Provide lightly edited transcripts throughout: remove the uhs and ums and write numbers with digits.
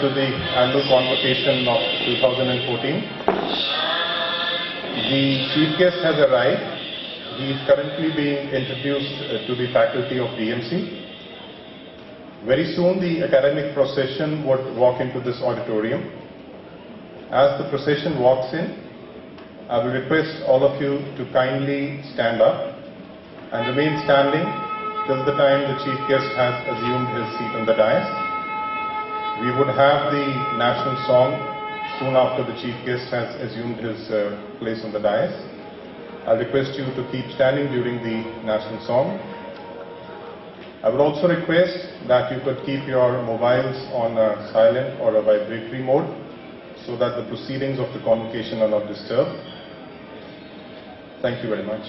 to the annual convocation of 2014. The chief guest has arrived. He is currently being introduced to the faculty of DMC. Very soon the academic procession would walk into this auditorium. As the procession walks in, I will request all of you to kindly stand up and remain standing till the time the chief guest has assumed his seat on the dais. We would have the national song soon after the chief guest has assumed his place on the dais. I request you to keep standing during the national song. I would also request that you could keep your mobiles on a silent or a vibratory mode so that the proceedings of the convocation are not disturbed. Thank you very much.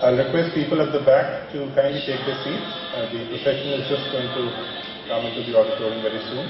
I'll request people at the back to kindly take their seats. The procession is just going to come into the auditorium very soon.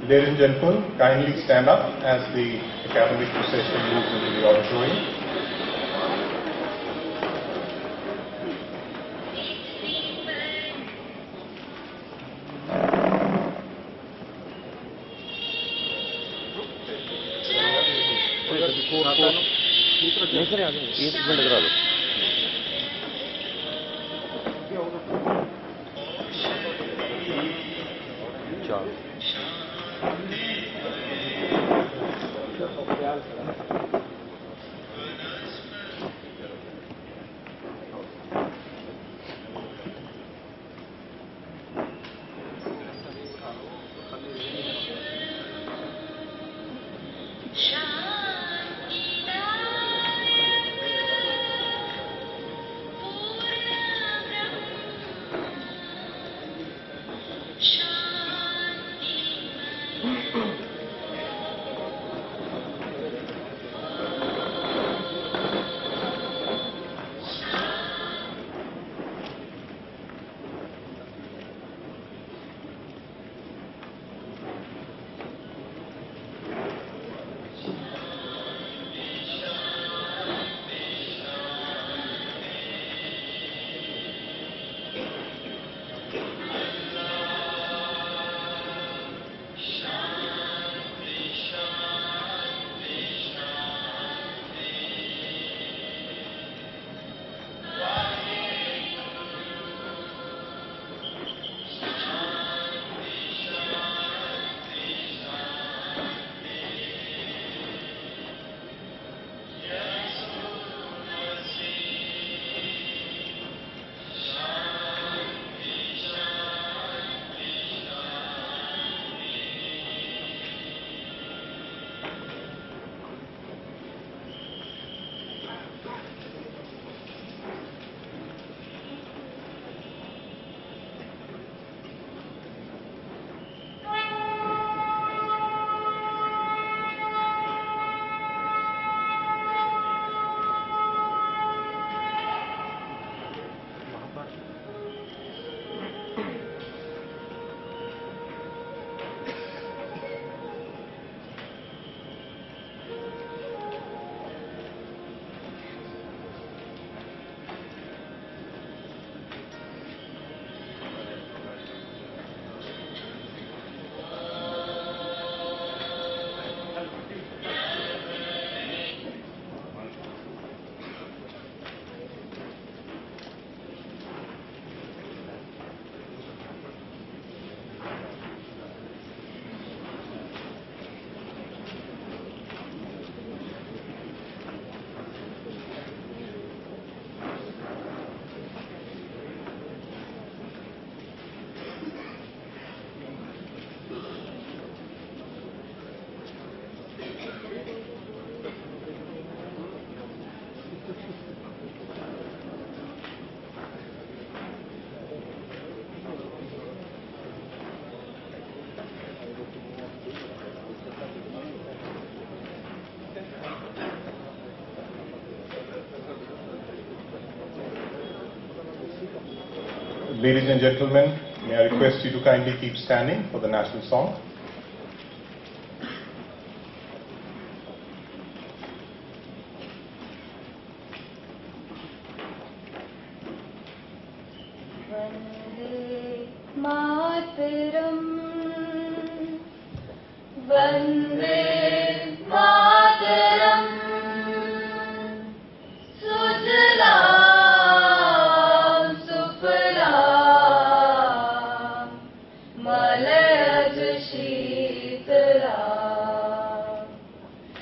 Ladies and gentlemen, kindly stand up as the academic procession moves into the auditorium. Ladies and gentlemen, may I request you to kindly keep standing for the national song. Vande Mataram, Vande Mataram, Sujlam Sufalam, Malayaj Sheetalam,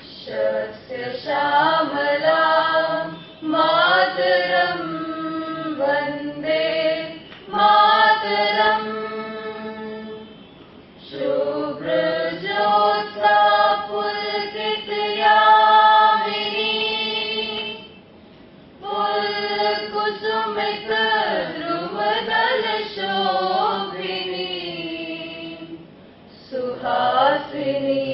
Shasya Shamalam, Mataram, Vande Mataram, Shubhra Jyotsa Pulkit Yamini, Pulkusumit Dhruvadal Shobhini, Suhasini,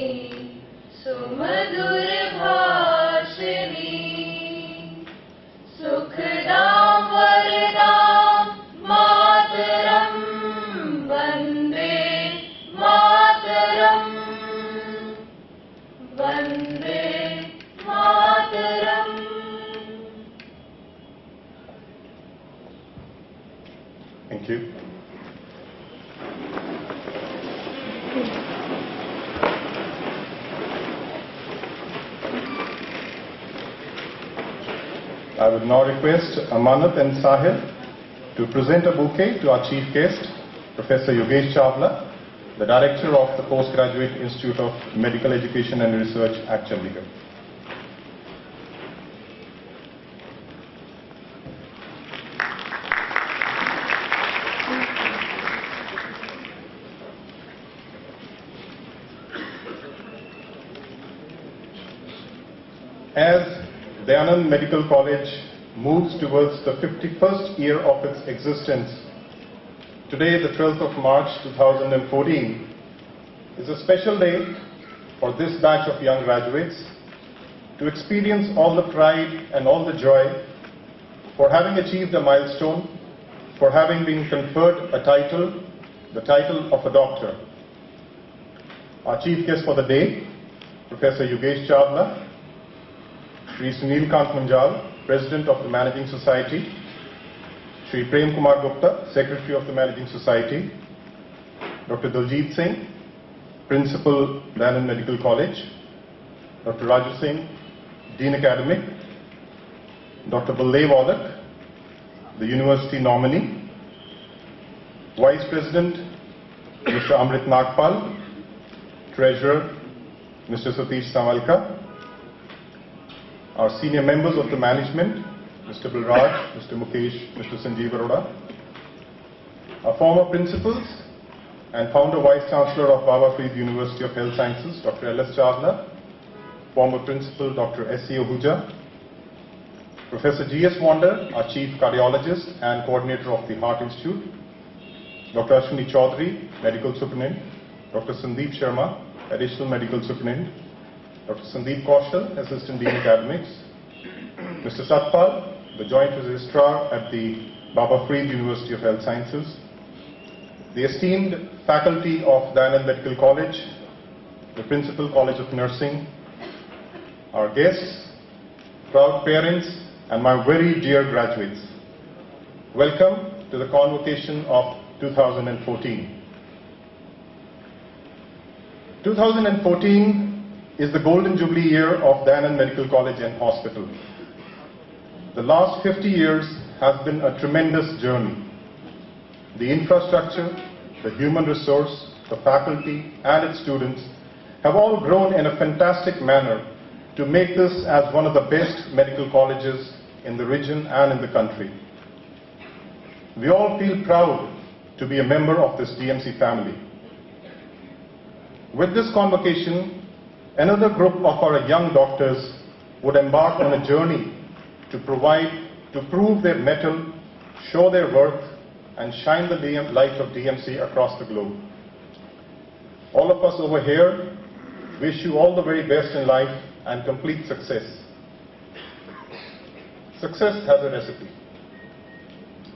Sumadur Bhashini, Sukhdam Varadam Mataram, Vande Mataram, Vande Mataram. Thank you. I would now request Amanat and Sahil to present a bouquet to our chief guest, Professor Yogesh Chawla, the Director of the Postgraduate Institute of Medical Education and Research at Chandigarh. As Dayanand Medical College moves towards the 51st year of its existence, today, the 12th of March 2014, It's a special day for this batch of young graduates to experience all the pride and all the joy for having achieved a milestone, for having been conferred a title, the title of a doctor. Our chief guest for the day, Professor Yogesh Chawla, Shri Sunil Kant Munjal, President of the Managing Society, Shri Prem Kumar Gupta, Secretary of the Managing Society, Dr. Daljit Singh, Principal, Dayanand Medical College, Dr. Raju Singh, Dean Academic, Dr. Baldev Audak, the University nominee, Vice President, Mr. Amrit Nagpal, Treasurer, Mr. Satish Samalka, our senior members of the management, Mr. Balraj, Mr. Mukesh, Mr. Sanjeev Arora, our former principals and founder Vice Chancellor of Baba Farid University of Health Sciences, Dr. L.S. Chawla, former principal Dr. S.C. Ahuja, Professor G.S. Wander, our Chief Cardiologist and Coordinator of the Heart Institute, Dr. Ashwini Chaudhary, Medical Superintendent, Dr. Sandeep Sharma, Additional Medical Superintendent, Dr. Sandeep Kaushal, Assistant Dean Academics, Mr. Satpal, the Joint Registrar at the Baba Farid University of Health Sciences, the esteemed faculty of Dayanand Medical College, the Principal College of Nursing, our guests, proud parents, and my very dear graduates. Welcome to the convocation of 2014. 2014 is the golden jubilee year of Dayanand Medical College and Hospital. The last 50 years has been a tremendous journey. The infrastructure, the human resource, the faculty and its students have all grown in a fantastic manner to make this as one of the best medical colleges in the region and in the country. We all feel proud to be a member of this DMC family. With this convocation, another group of our young doctors would embark on a journey to prove their mettle, show their worth, and shine the light of DMC across the globe. All of us over here wish you all the very best in life and complete success. Success has a recipe.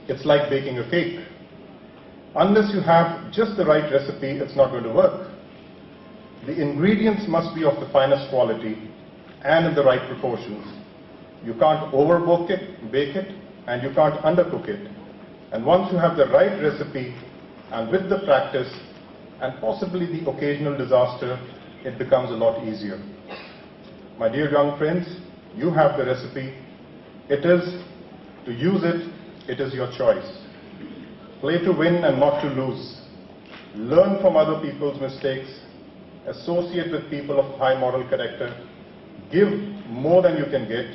It's like baking a cake. Unless you have just the right recipe, it's not going to work. The ingredients must be of the finest quality and in the right proportions. You can't overbake it, and you can't undercook it. And once you have the right recipe, and with the practice, and possibly the occasional disaster, it becomes a lot easier. My dear young friends, you have the recipe. It is to use it, it is your choice. Play to win and not to lose. Learn from other people's mistakes. Associate with people of high moral character. Give more than you can get.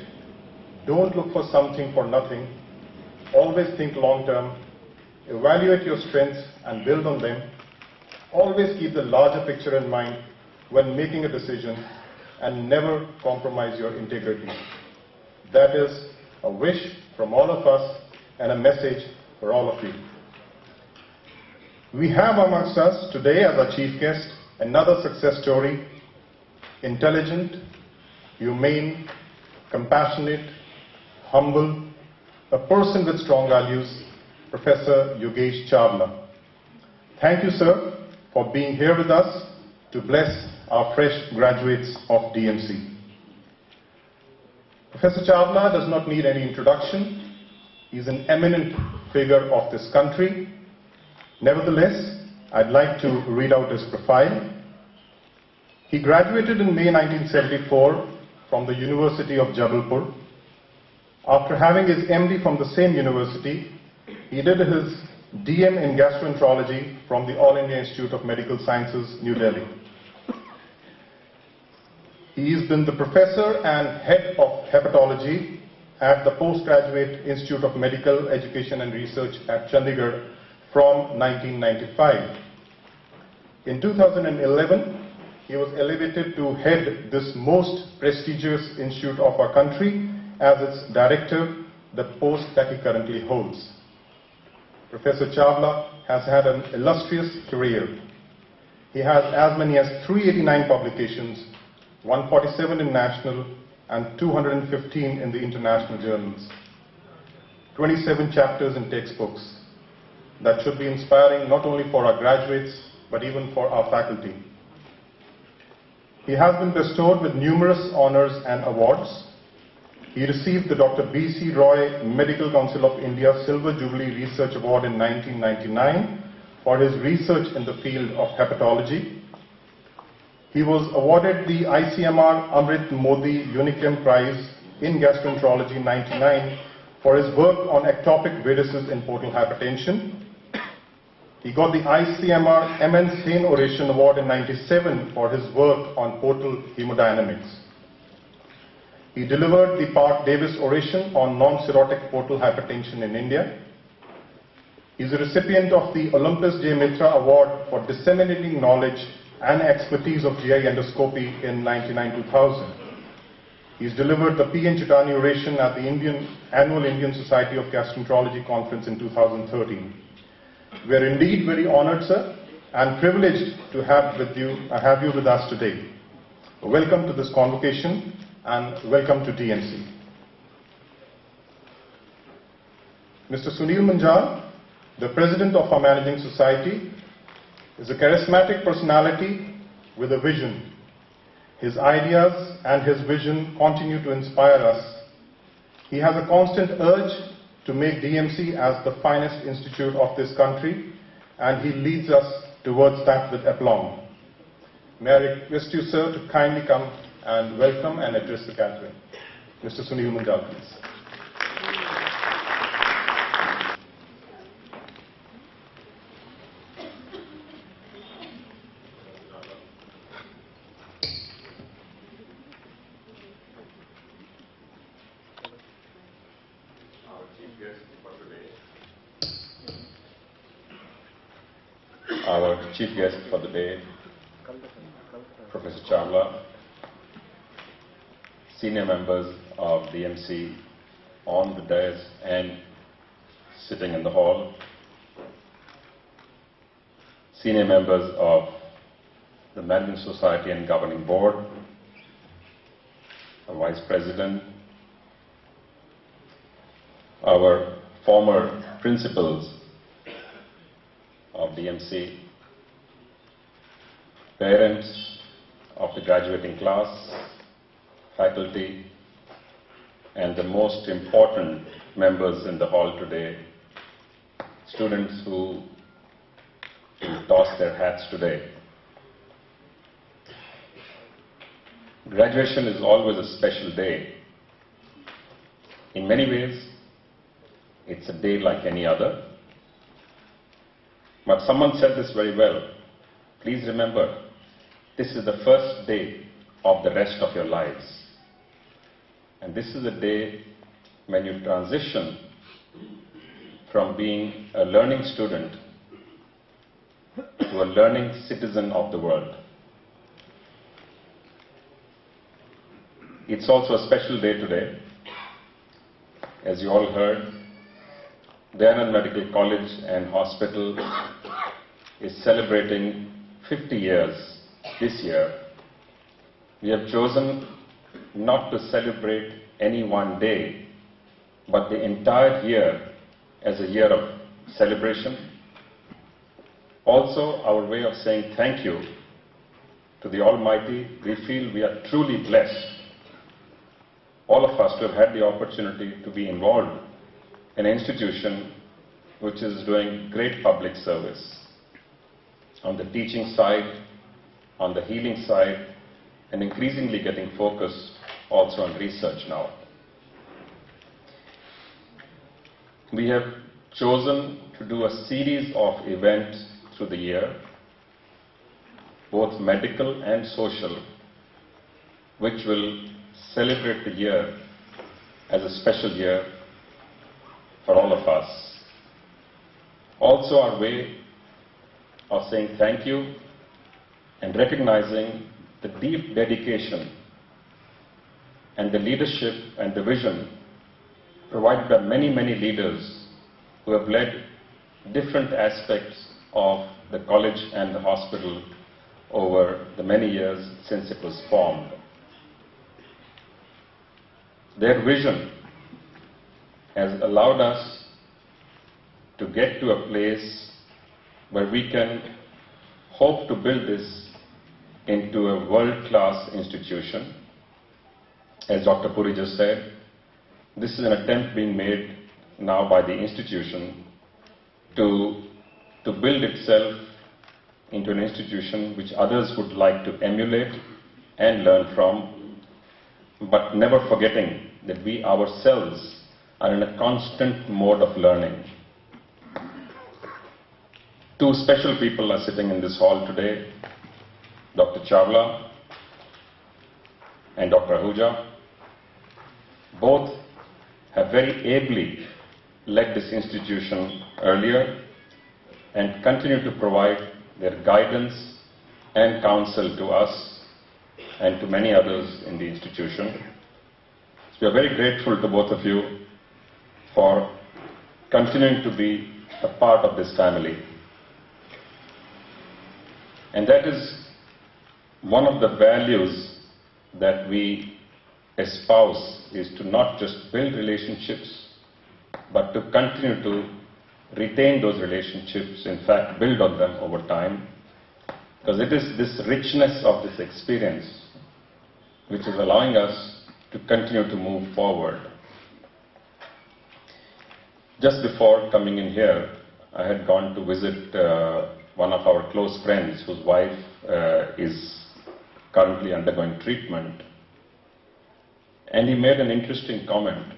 Don't look for something for nothing. Always think long term. Evaluate your strengths and build on them. Always keep the larger picture in mind when making a decision and never compromise your integrity. That is a wish from all of us and a message for all of you. We have amongst us today as our chief guest another success story, intelligent, humane, compassionate, humble, a person with strong values, Professor Yogesh Chawla. Thank you, sir, for being here with us to bless our fresh graduates of DMC. Professor Chawla does not need any introduction. He is an eminent figure of this country. Nevertheless, I'd like to read out his profile. He graduated in May 1974 from the University of Jabalpur. After having his MD from the same university, he did his DM in gastroenterology from the All India Institute of Medical Sciences, New Delhi. He has been the professor and head of hepatology at the Postgraduate Institute of Medical Education and Research at Chandigarh from 1995. In 2011, he was elevated to head this most prestigious institute of our country as its director, the post that he currently holds. Professor Chawla has had an illustrious career. He has as many as 389 publications, 147 in national and 215 in the international journals, 27 chapters in textbooks that should be inspiring not only for our graduates but even for our faculty. He has been bestowed with numerous honors and awards. He received the Dr. B.C. Roy Medical Council of India Silver Jubilee Research Award in 1999 for his research in the field of hepatology. He was awarded the ICMR Amrit Modi Unichem Prize in Gastroenterology in 1999 for his work on ectopic varices in portal hypertension. He got the ICMR M.N. Sen Oration Award in 1997 for his work on portal hemodynamics. He delivered the Park Davis Oration on non-cirrhotic portal hypertension in India. He is a recipient of the Olympus J. Mitra Award for disseminating knowledge and expertise of GI endoscopy in 1999-2000. He has delivered the P. N. Chitani Oration at the Annual Indian Society of Gastroenterology Conference in 2013. We are indeed very honored, sir, and privileged to have you with us today. Welcome to this convocation and welcome to DMC. Mr. Sunil Munjal, the President of our Managing Society, is a charismatic personality with a vision. His ideas and his vision continue to inspire us. He has a constant urge to make DMC as the finest institute of this country, and he leads us towards that with aplomb. May I request you, sir, to kindly come and welcome and address the gathering. Mr. Sunil Munjal, please. Our chief guest for the day, Professor Chawla, senior members of DMC on the dais and sitting in the hall, senior members of the Managing Society and Governing Board, our Vice President, our former principals of DMC, parents of the graduating class, faculty, and the most important members in the hall today, students who toss their hats today. Graduation is always a special day. In many ways, it's a day like any other. But someone said this very well. Please remember, this is the first day of the rest of your lives. And this is a day when you transition from being a learning student to a learning citizen of the world. It's also a special day today. As you all heard, Dayanand Medical College and Hospital is celebrating 50 years this year. We have chosen not to celebrate any one day, but the entire year as a year of celebration. Also, our way of saying thank you to the Almighty. We feel we are truly blessed, all of us, to have had the opportunity to be involved in an institution which is doing great public service on the teaching side, on the healing side, and increasingly getting focused also on research now. We have chosen to do a series of events through the year, both medical and social, which will celebrate the year as a special year for all of us. Also our way of saying thank you and recognizing the deep dedication and the leadership and the vision provided by many, many leaders who have led different aspects of the college and the hospital over the many years since it was formed. Their vision has allowed us to get to a place where we can hope to build this into a world-class institution. As Dr. Puri just said, this is an attempt being made now by the institution to build itself into an institution which others would like to emulate and learn from, but never forgetting that we ourselves are in a constant mode of learning. Two special people are sitting in this hall today, Dr. Chawla and Dr. Ahuja. Both have very ably led this institution earlier and continue to provide their guidance and counsel to us and to many others in the institution. So we are very grateful to both of you for continuing to be a part of this family. And that is one of the values that we espouse, is to not just build relationships, but to continue to retain those relationships, in fact build on them over time, because it is this richness of this experience which is allowing us to continue to move forward. Just before coming in here, I had gone to visit one of our close friends whose wife is currently undergoing treatment, and he made an interesting comment.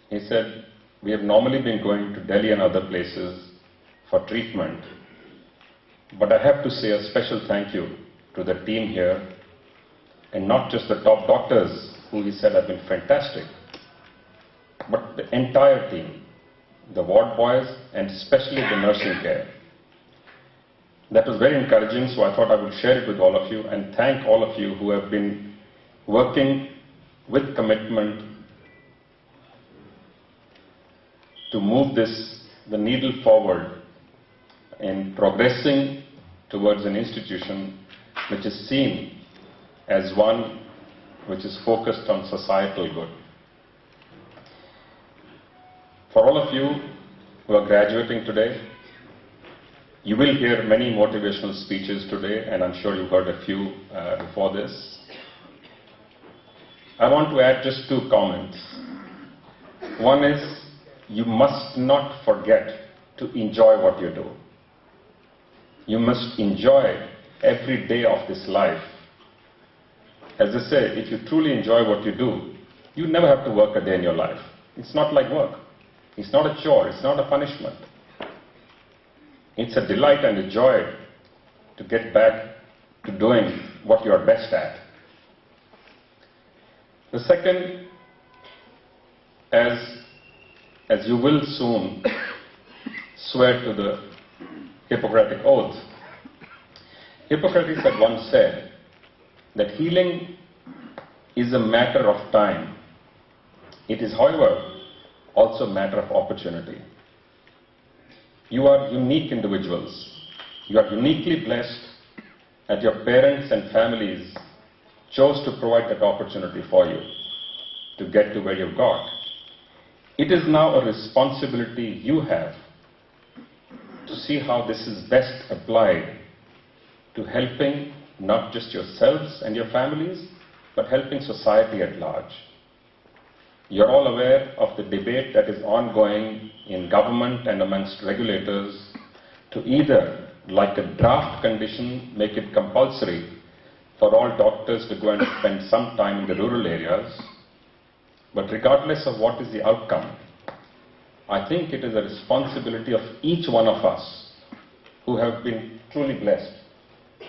He said, "We have normally been going to Delhi and other places for treatment, but I have to say a special thank you to the team here, and not just the top doctors who he said have been fantastic, but the entire team, the ward boys and especially the nursing care." That was very encouraging, so I thought I would share it with all of you and thank all of you who have been working with commitment to move the needle forward in progressing towards an institution which is seen as one which is focused on societal good. For all of you who are graduating today, you will hear many motivational speeches today, and I'm sure you've heard a few before this. I want to add just two comments. One is, you must not forget to enjoy what you do. You must enjoy every day of this life. As I say, if you truly enjoy what you do, you never have to work a day in your life. It's not like work. It's not a chore. It's not a punishment. It's a delight and a joy to get back to doing what you are best at. The second, as you will soon swear to the Hippocratic Oath, Hippocrates had once said that healing is a matter of time. It is, however, also a matter of opportunity. You are unique individuals. You are uniquely blessed that your parents and families chose to provide that opportunity for you to get to where you've got. It is now a responsibility you have to see how this is best applied to helping not just yourselves and your families, but helping society at large. You're all aware of the debate that is ongoing in government and amongst regulators to either, like a draft condition, make it compulsory for all doctors to go and spend some time in the rural areas. But regardless of what is the outcome, I think it is a responsibility of each one of us who have been truly blessed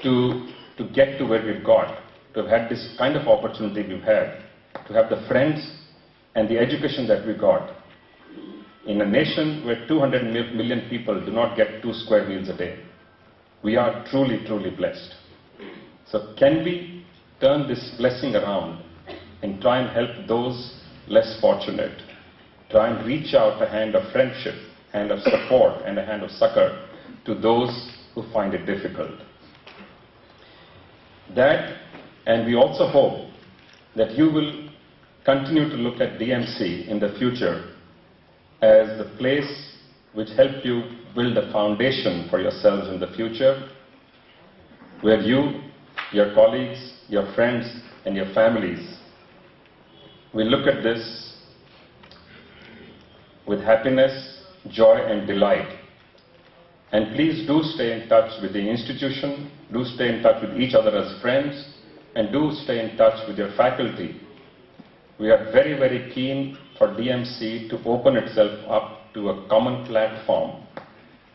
to get to where we've got, to have had this kind of opportunity we've had, to have the friends and the education that we got in a nation where 200 million people do not get 2 square meals a day. We are truly, truly blessed. So can we turn this blessing around and try and help those less fortunate? Try and reach out a hand of friendship, hand of support, and a hand of succor to those who find it difficult. That, and we also hope that you will continue to look at DMC in the future as the place which helped you build a foundation for yourselves in the future, where you, your colleagues, your friends, and your families will look at this with happiness, joy, and delight. And please do stay in touch with the institution, do stay in touch with each other as friends, and do stay in touch with your faculty. We are very, very keen for DMC to open itself up to a common platform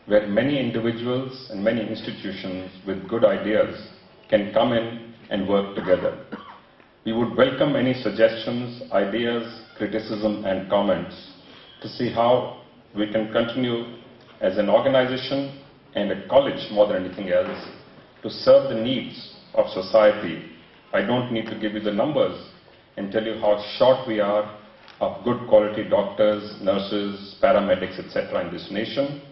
where many individuals and many institutions with good ideas can come in and work together. We would welcome any suggestions, ideas, criticism, and comments to see how we can continue as an organization and a college more than anything else to serve the needs of society. I don't need to give you the numbers and tell you how short we are of good quality doctors, nurses, paramedics, etc. in this nation.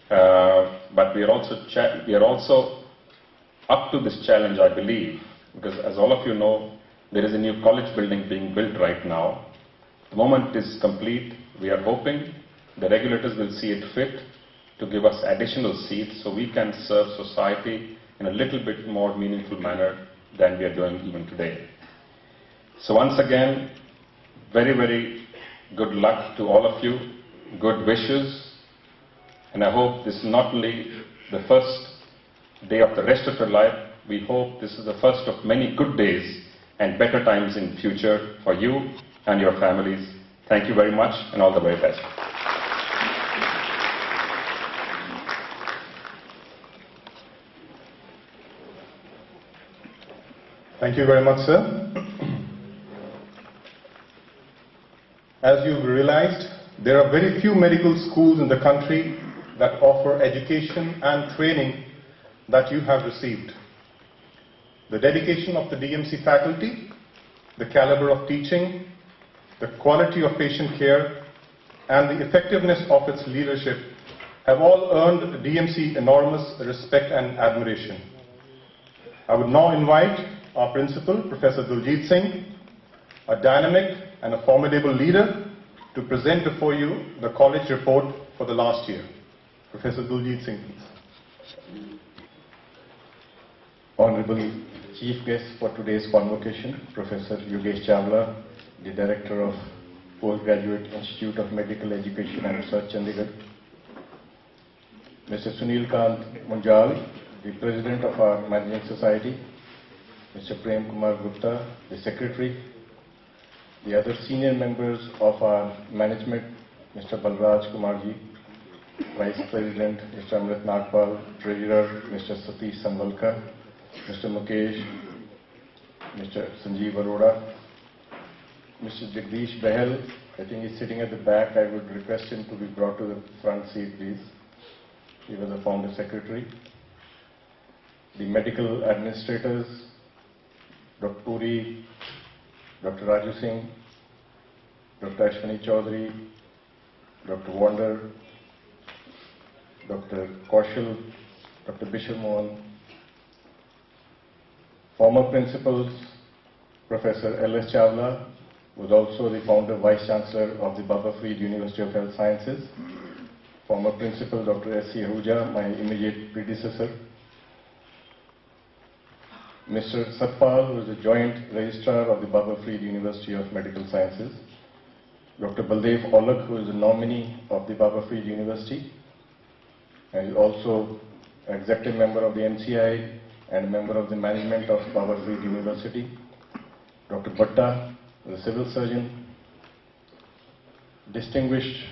But we are also up to this challenge, I believe, because as all of you know, there is a new college building being built right now. The moment it is complete, we are hoping the regulators will see it fit to give us additional seats so we can serve society in a little bit more meaningful manner than we are doing even today. So once again, very, very good luck to all of you, good wishes, and I hope this is not only the first day of the rest of your life, we hope this is the first of many good days and better times in future for you and your families. Thank you very much and all the very best. Thank you very much, sir. As you've realized, there are very few medical schools in the country that offer education and training that you have received. The dedication of the DMC faculty, the caliber of teaching, the quality of patient care, and the effectiveness of its leadership have all earned DMC enormous respect and admiration. I would now invite our principal, Professor Diljit Singh, a dynamic and a formidable leader, to present before you the college report for the last year. Professor Diljit Singh, please. Honorable Chief Guest for today's convocation, Professor Yogesh Chawla, the Director of Postgraduate Institute of Medical Education and Research, Chandigarh. Mr. Sunil Kant Munjal, the President of our Managing Society. Mr. Prem Kumar Gupta, the Secretary. The other senior members of our management, Mr. Balraj Kumarji, Vice President, Mr. Amrit Nagpal, Treasurer, Mr. Satish Samvalkar, Mr. Mukesh, Mr. Sanjeev Arora, Mr. Jagdish Behel, I think he's sitting at the back. I would request him to be brought to the front seat, please. He was the founder secretary. The medical administrators, Dr. Puri, Dr. Raju Singh, Dr. Ashwini Chaudhary, Dr. Wander, Dr. Kaushal, Dr. Bishop Mohan, former principals, Professor L.S. Chawla, was also the founder Vice Chancellor of the Baba Farid University of Health Sciences, former principal Dr. S.C. Ahuja, my immediate predecessor, Mr. Satpal, who is the Joint Registrar of the Baba Farid University of Medical Sciences, Dr. Baldev Olak, who is the nominee of the Baba Farid University, and is also an executive member of the MCI and a member of the management of Baba Farid University, Dr. Bhatta, the civil surgeon, distinguished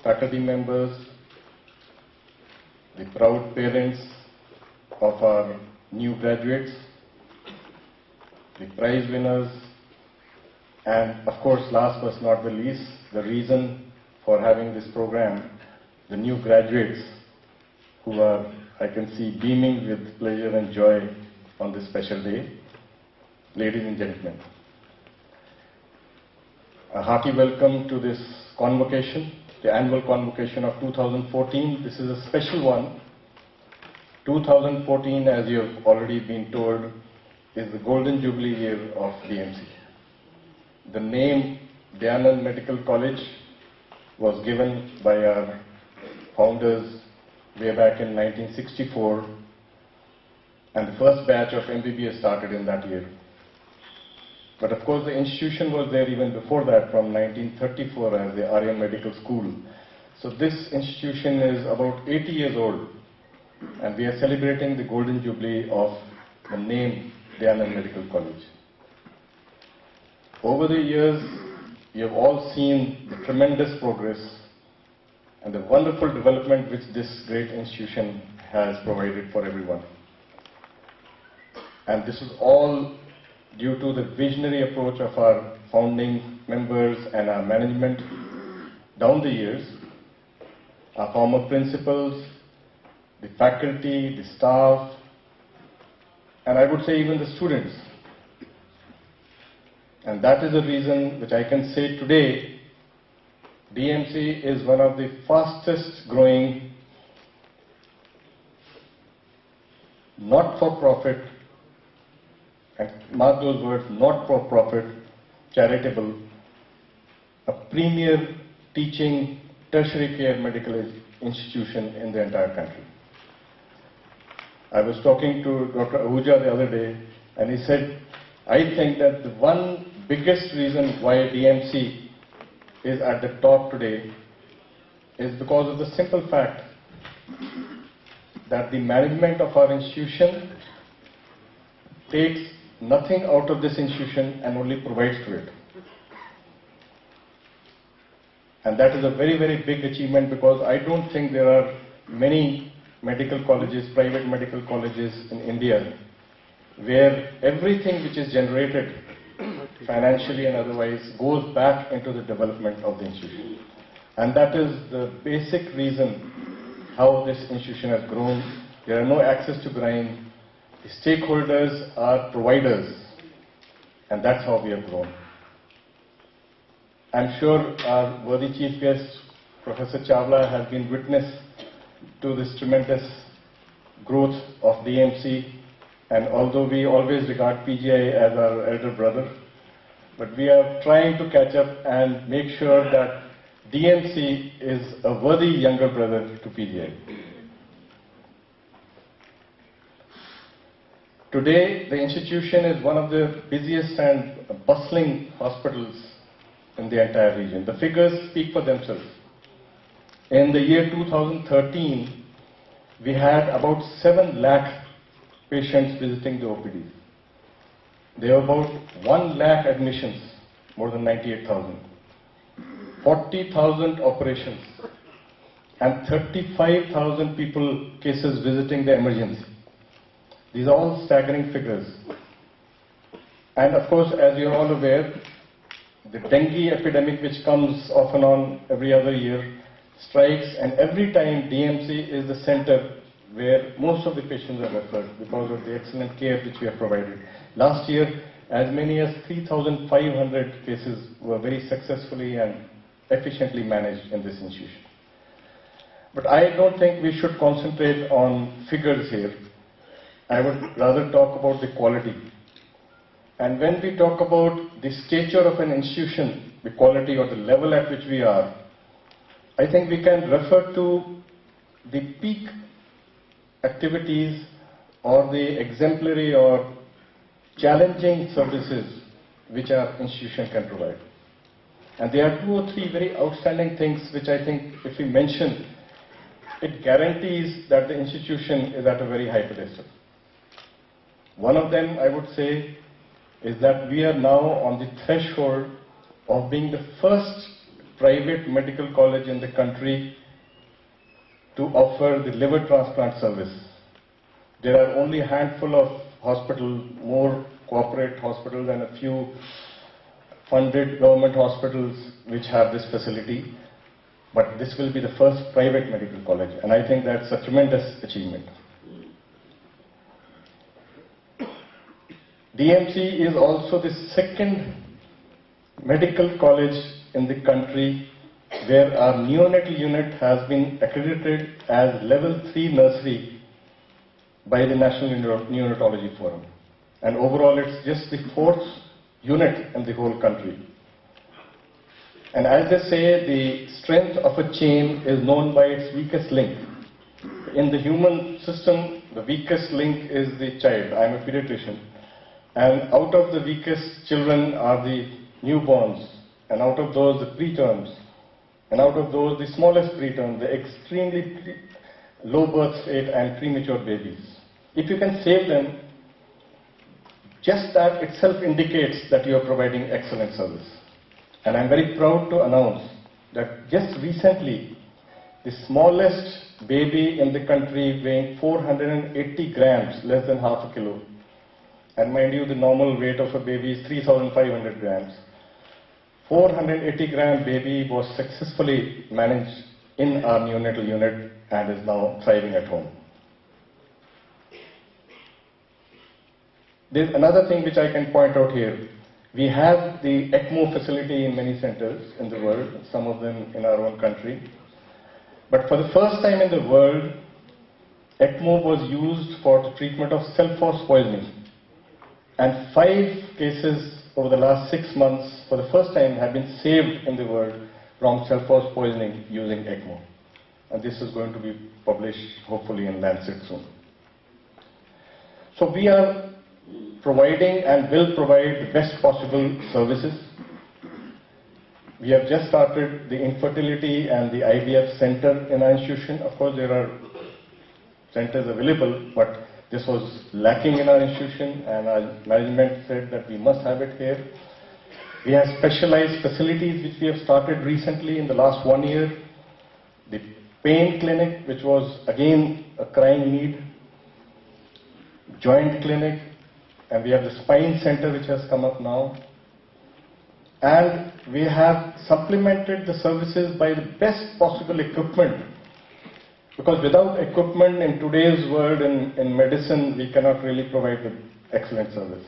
faculty members, the proud parents of our new graduates, the prize winners, and of course, last but not the least, the reason for having this program, the new graduates who are, I can see, beaming with pleasure and joy on this special day. Ladies and gentlemen, a hearty welcome to this convocation, the annual convocation of 2014. This is a special one. 2014, as you have already been told, is the Golden Jubilee year of DMC. The name Dayanand Medical College was given by our founders way back in 1964, and the first batch of MBBS started in that year. But of course the institution was there even before that, from 1934 as the Aryan Medical School. So this institution is about 80 years old, and we are celebrating the Golden Jubilee of the name Dayanand Medical College. Over the years, you have all seen the tremendous progress and the wonderful development which this great institution has provided for everyone. And this is all due to the visionary approach of our founding members and our management down the years, our former principals, the faculty, the staff, and I would say even the students. And that is the reason which I can say today, DMC is one of the fastest growing not-for-profit, and mark those words, not-for-profit, charitable, a premier teaching tertiary care medical institution in the entire country. I was talking to Dr. Ahuja the other day, and he said, I think that the one biggest reason why DMC is at the top today is because of the simple fact that the management of our institution takes nothing out of this institution and only provides to it. And that is a very, very big achievement, because I don't think there are many medical colleges, private medical colleges in India, where everything which is generated financially and otherwise goes back into the development of the institution. And that is the basic reason how this institution has grown. There are no access to grind. The stakeholders are providers, and that's how we have grown. I'm sure our worthy chief guest, Professor Chawla, has been witness to this tremendous growth of DMC, and although we always regard PGI as our elder brother, but we are trying to catch up and make sure that DMC is a worthy younger brother to PGI. Today, the institution is one of the busiest and bustling hospitals in the entire region. The figures speak for themselves. In the year 2013, we had about 7 lakh patients visiting the OPDs. There were about 1 lakh admissions, more than 98,000, 40,000 operations, and 35,000 cases visiting the emergency. These are all staggering figures. And of course, as you are all aware, the dengue epidemic, which comes off and on every other year, strikes, and every time DMC is the center where most of the patients are referred because of the excellent care which we have provided. Last year, as many as 3,500 cases were very successfully and efficiently managed in this institution. But I don't think we should concentrate on figures here. I would rather talk about the quality. And when we talk about the stature of an institution, the quality or the level at which we are, I think we can refer to the peak activities or the exemplary or challenging services which our institution can provide. And there are 2 or 3 very outstanding things which I think if we mention, it guarantees that the institution is at a very high pedestal. One of them, I would say, is that we are now on the threshold of being the first private medical college in the country to offer the liver transplant service. There are only a handful of hospitals, more corporate hospitals and a few funded government hospitals which have this facility. But this will be the first private medical college, and I think that's a tremendous achievement. DMC is also the second medical college in the country where our neonatal unit has been accredited as level 3 nursery by the National Neonatology Forum. And overall, it's just the 4th unit in the whole country. And as they say, the strength of a chain is known by its weakest link. In the human system, the weakest link is the child. I'm a pediatrician. And out of the weakest children are the newborns, and out of those the preterms, and out of those the smallest preterm, the extremely low birth rate and premature babies. If you can save them, just that itself indicates that you are providing excellent service. And I'm very proud to announce that just recently, the smallest baby in the country weighing 480 grams, less than half a kilo, and mind you, the normal weight of a baby is 3,500 grams. 480 gram baby was successfully managed in our neonatal unit and is now thriving at home. There's another thing which I can point out here. We have the ECMO facility in many centers in the world, some of them in our own country. But for the first time in the world, ECMO was used for the treatment of cell force poisoning. And 5 cases over the last 6 months, for the first time, have been saved in the world from cell force poisoning using ECMO. And this is going to be published, hopefully, in Lancet soon. So we are providing and will provide the best possible services. We have just started the infertility and the IVF center in our institution. Of course, there are centers available, but this was lacking in our institution, and our management said that we must have it here. We have specialized facilities which we have started recently in the last 1 year. The pain clinic, which was again a crying need, joint clinic, and we have the spine center which has come up now. And we have supplemented the services by the best possible equipment. Because without equipment in today's world in medicine, we cannot really provide the excellent service.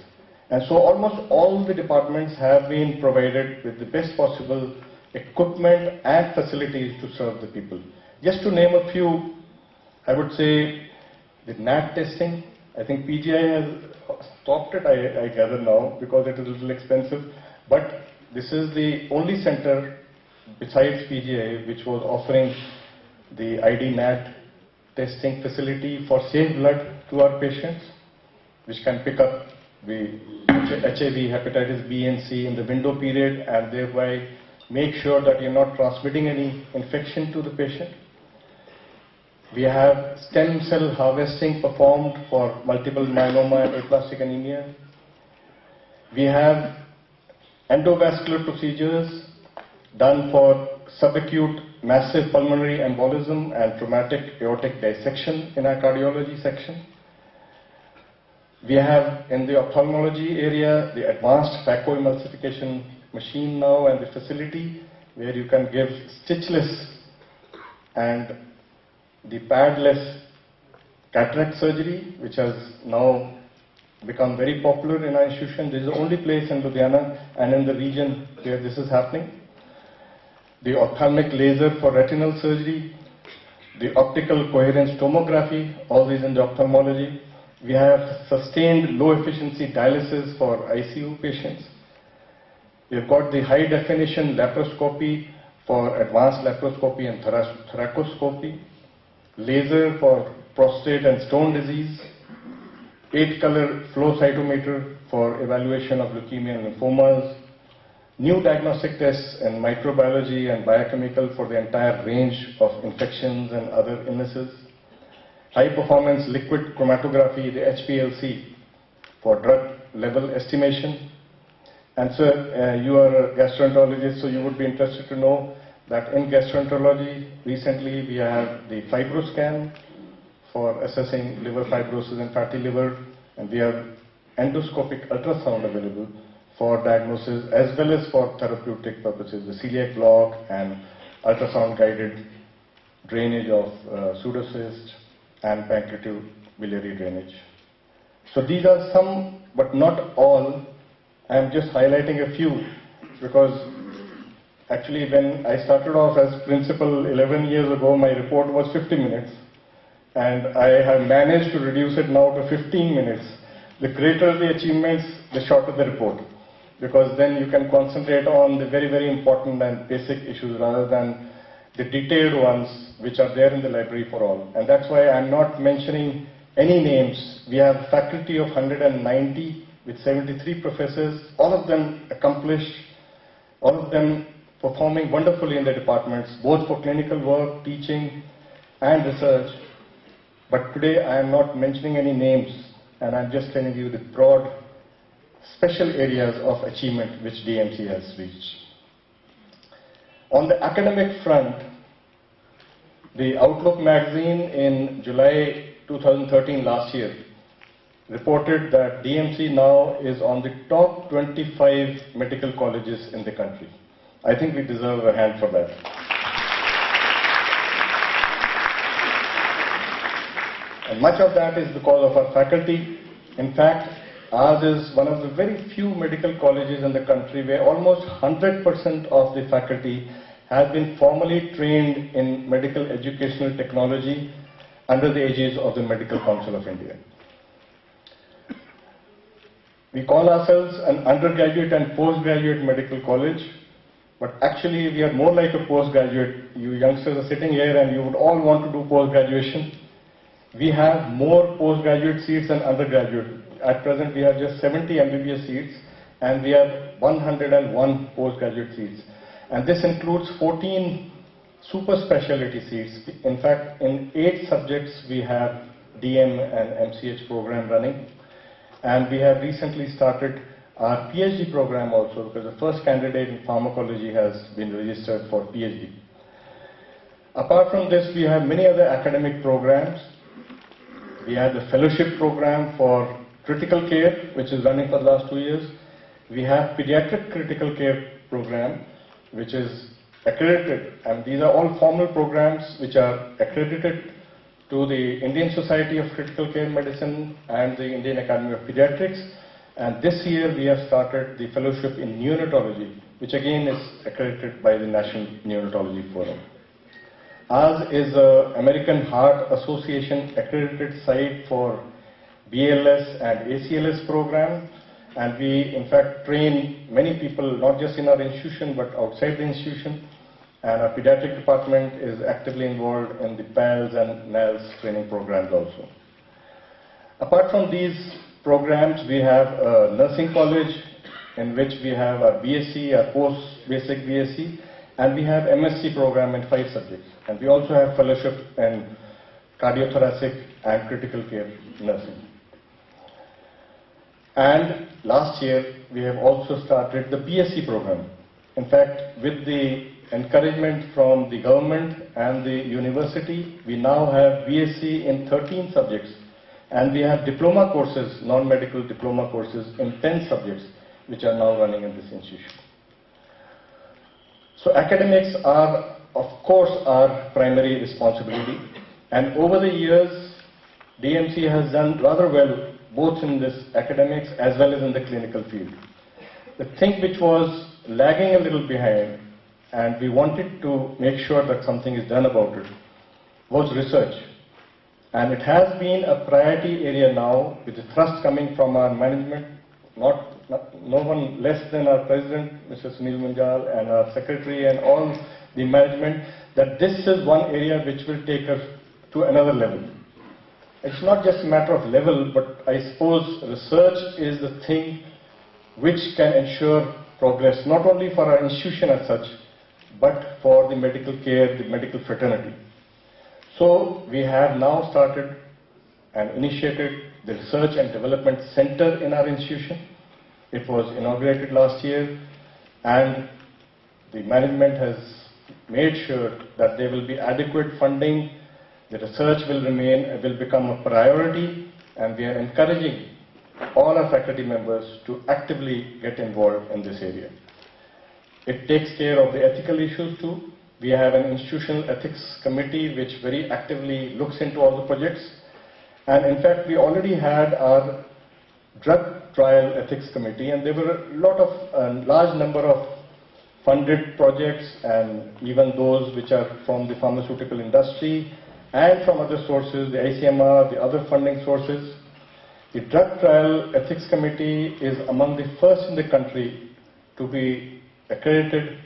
And so almost all the departments have been provided with the best possible equipment and facilities to serve the people. Just to name a few, I would say the NAT testing. I think PGI has stopped it, I gather now, because it is a little expensive. But this is the only center besides PGI which was offering the ID-NAT testing facility for safe blood to our patients, which can pick up the HIV, hepatitis B and C in the window period, and thereby make sure that you're not transmitting any infection to the patient. We have stem cell harvesting performed for multiple myeloma and aplastic anemia. We have endovascular procedures done for subacute massive pulmonary embolism and traumatic aortic dissection in our cardiology section. We have in the ophthalmology area the advanced phacoemulsification machine now and the facility where you can give stitchless and the padless cataract surgery, which has now become very popular in our institution. This is the only place in Ludhiana and in the region where this is happening. The ophthalmic laser for retinal surgery, the optical coherence tomography, all these in the ophthalmology. We have sustained low efficiency dialysis for ICU patients. We've got the high definition laparoscopy for advanced laparoscopy and thoracoscopy, laser for prostate and stone disease, 8-color flow cytometer for evaluation of leukemia and lymphomas, new diagnostic tests in microbiology and biochemical for the entire range of infections and other illnesses, high performance liquid chromatography, the HPLC, for drug level estimation. And sir, you are a gastroenterologist, so you would be interested to know that in gastroenterology, recently we have the FibroScan for assessing liver fibrosis and fatty liver, and we have endoscopic ultrasound available for diagnosis as well as for therapeutic purposes, the celiac block and ultrasound guided drainage of pseudocyst and pancreatobiliary drainage. So these are some, but not all. I am just highlighting a few because actually when I started off as principal 11 years ago, my report was 50 minutes and I have managed to reduce it now to 15 minutes. the greater the achievements, the shorter the report. Because then you can concentrate on the very, very important and basic issues rather than the detailed ones which are there in the library for all. And that's why I'm not mentioning any names. We have a faculty of 190 with 73 professors, all of them accomplished, all of them performing wonderfully in their departments, both for clinical work, teaching, and research. But today I am not mentioning any names, and I'm just telling you the broad, special areas of achievement which DMC has reached. On the academic front, the Outlook magazine in July 2013 last year reported that DMC now is on the top 25 medical colleges in the country. I think we deserve a hand for that. And much of that is because of our faculty. In fact, ours is one of the very few medical colleges in the country where almost 100% of the faculty have been formally trained in medical educational technology under the aegis of the Medical Council of India. We call ourselves an undergraduate and postgraduate medical college, but actually we are more like a postgraduate. You youngsters are sitting here and you would all want to do post-graduation. We have more postgraduate seats than undergraduate. At present we have just 70 MBBS seats and we have 101 postgraduate seats. And this includes 14 super specialty seats. In fact, in 8 subjects we have DM and MCH program running. And we have recently started our PhD program also, because the first candidate in pharmacology has been registered for PhD. Apart from this, we have many other academic programs. We have the fellowship program for critical care, which is running for the last 2 years. We have pediatric critical care program, which is accredited, and these are all formal programs which are accredited to the Indian Society of Critical Care Medicine and the Indian Academy of Pediatrics. And this year we have started the fellowship in neonatology, which again is accredited by the National Neonatology Forum. Ours is the American Heart Association accredited site for BLS and ACLS program, and we in fact train many people not just in our institution but outside the institution, and our pediatric department is actively involved in the PALS and NALS training programs also. Apart from these programs, we have a nursing college in which we have our BSc, our post-basic BSc, and we have MSc program in 5 subjects. And we also have fellowship in cardiothoracic and critical care nursing. And last year, we have also started the BSc program. In fact, with the encouragement from the government and the university, we now have BSc in 13 subjects. And we have diploma courses, non-medical diploma courses in 10 subjects, which are now running in this institution. So academics are, of course, our primary responsibility. And over the years, DMC has done rather well, both in this academics as well as in the clinical field. The thing which was lagging a little behind, and we wanted to make sure that something is done about it, was research. And it has been a priority area now, with the thrust coming from our management, no one less than our president, Mr. Sunil Munjal, and our secretary and all the management, that this is one area which will take us to another level. It's not just a matter of level, but I suppose research is the thing which can ensure progress, not only for our institution as such, but for the medical care, the medical fraternity. So we have now started and initiated the Research and Development Center in our institution. It was inaugurated last year, and the management has made sure that there will be adequate funding. The research will become a priority, and we are encouraging all our faculty members to actively get involved in this area. It takes care of the ethical issues too. We have an institutional ethics committee which very actively looks into all the projects. And in fact, we already had our drug trial ethics committee, and there were a large number of funded projects, and even those which are from the pharmaceutical industry and from other sources, the ICMR, the other funding sources. The Drug Trial Ethics Committee is among the first in the country to be accredited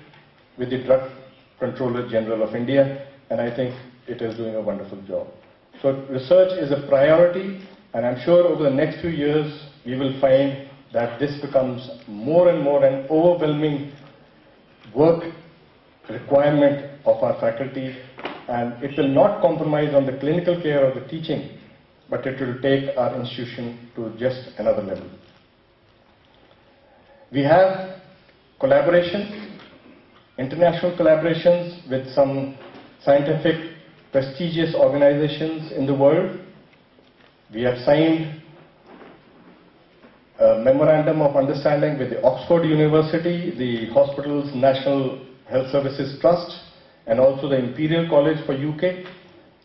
with the Drug Controller General of India, and I think it is doing a wonderful job. So research is a priority, and I'm sure over the next few years we will find that this becomes more and more an overwhelming work requirement of our faculty, and it will not compromise on the clinical care or the teaching, but it will take our institution to just another level. We have collaboration, international collaborations with some scientific prestigious organizations in the world. We have signed a memorandum of understanding with the Oxford University, the Hospitals National Health Services Trust, and also the Imperial College for UK.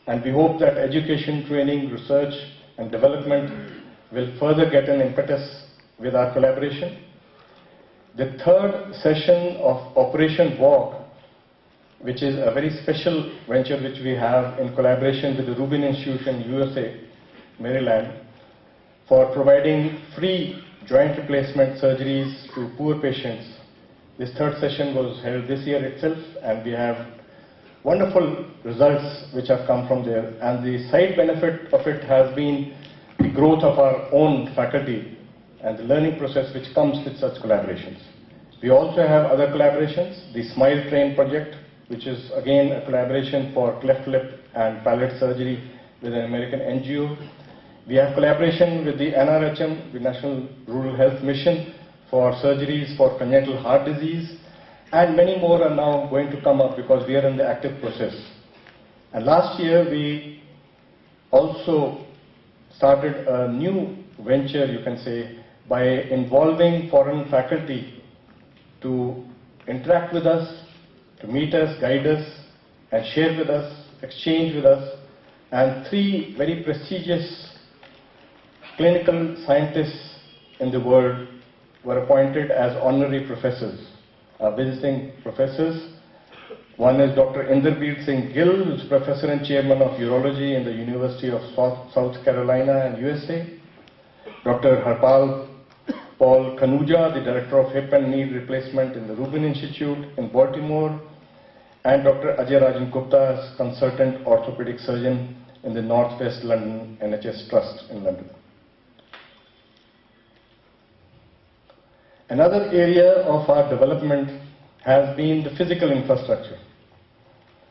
And we hope that education, training, research and development will further get an impetus with our collaboration. The third session of Operation Walk, which is a very special venture which we have in collaboration with the Rubin Institute in USA, Maryland, for providing free joint replacement surgeries to poor patients. This third session was held this year itself, and we have wonderful results which have come from there, and the side benefit of it has been the growth of our own faculty and the learning process which comes with such collaborations. We also have other collaborations, the Smile Train project, which is again a collaboration for cleft lip and palate surgery with an American NGO. We have collaboration with the NRHM, the National Rural Health Mission, for surgeries for congenital heart disease. And many more are now going to come up because we are in the active process. And last year we also started a new venture, you can say, by involving foreign faculty to interact with us, to meet us, guide us, and share with us, exchange with us. And 3 very prestigious clinical scientists in the world were appointed as honorary professors. Visiting professors. One is Dr. Inderveer Singh Gill, who is professor and chairman of urology in the University of South Carolina in USA. Dr. Harpal Paul Khanuja, the director of hip and knee replacement in the Rubin Institute in Baltimore. And Dr. Ajay Rajan Gupta, as consultant orthopedic surgeon in the Northwest London NHS Trust in London. Another area of our development has been the physical infrastructure.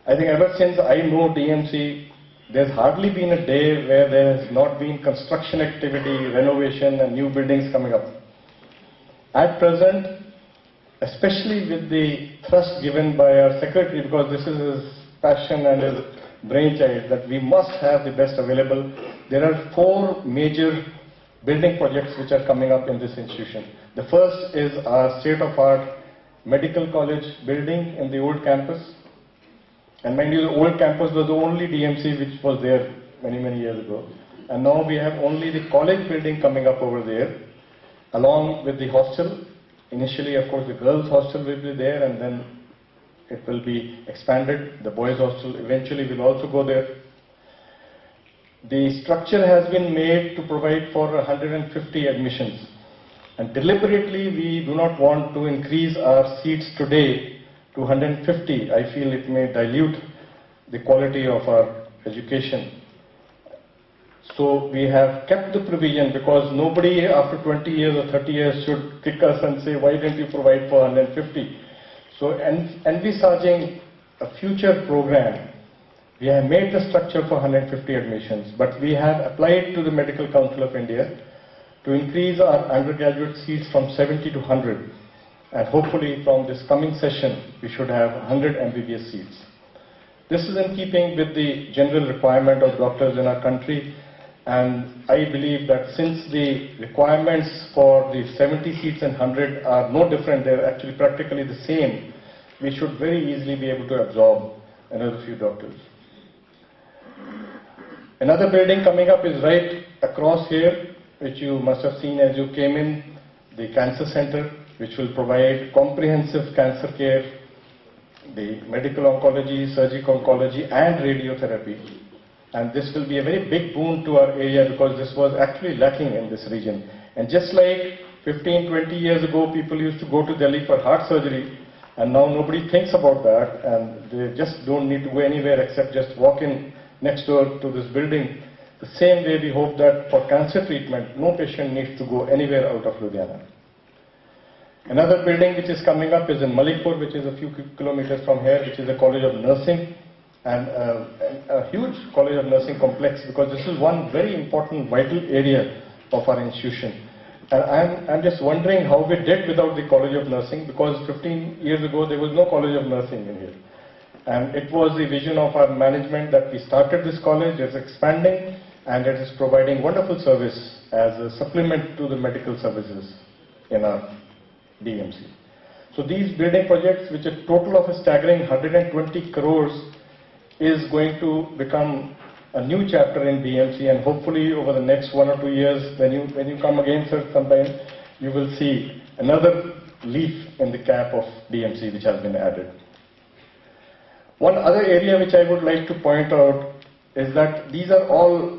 I think ever since I know DMC, there's hardly been a day where there has not been construction activity, renovation and new buildings coming up. At present, especially with the thrust given by our secretary, because this is his passion and his brainchild, that we must have the best available, there are 4 major building projects which are coming up in this institution. The first is our state-of-art medical college building in the old campus. And mind you, the old campus was the only DMC which was there many, many years ago. And now we have only the college building coming up over there, along with the hostel. Initially, of course, the girls' hostel will be there, and then it will be expanded. The boys' hostel eventually will also go there. The structure has been made to provide for 150 admissions. And deliberately, we do not want to increase our seats today to 150. I feel it may dilute the quality of our education. So we have kept the provision, because nobody after 20 years or 30 years should kick us and say, why didn't you provide for 150? So envisaging a future program, we have made the structure for 150 admissions, but we have applied to the Medical Council of India to increase our undergraduate seats from 70 to 100. And hopefully from this coming session, we should have 100 MBBS seats. This is in keeping with the general requirement of doctors in our country. And I believe that since the requirements for the 70 seats and 100 are no different, they're actually practically the same, we should very easily be able to absorb another few doctors. Another building coming up is right across here, which you must have seen as you came in, the Cancer Center, which will provide comprehensive cancer care, the medical oncology, surgical oncology and radiotherapy. And this will be a very big boon to our area because this was actually lacking in this region. And just like 15, 20 years ago, people used to go to Delhi for heart surgery, and now nobody thinks about that, and they just don't need to go anywhere except just walk in next door to this building. The same way we hope that for cancer treatment, no patient needs to go anywhere out of Ludhiana. Another building which is coming up is in Malikpur, which is a few kilometers from here, which is a College of Nursing, and a huge College of Nursing complex, because this is one very important vital area of our institution. And I'm just wondering how we did without the College of Nursing, because 15 years ago there was no College of Nursing in here. And it was the vision of our management that we started this college, it's expanding, and it is providing wonderful service as a supplement to the medical services in our DMC. So these building projects, which a total of a staggering 120 crores, is going to become a new chapter in DMC, and hopefully over the next 1 or 2 years, when you come again, sir, sometime, you will see another leaf in the cap of DMC which has been added. One other area which I would like to point out is that these are all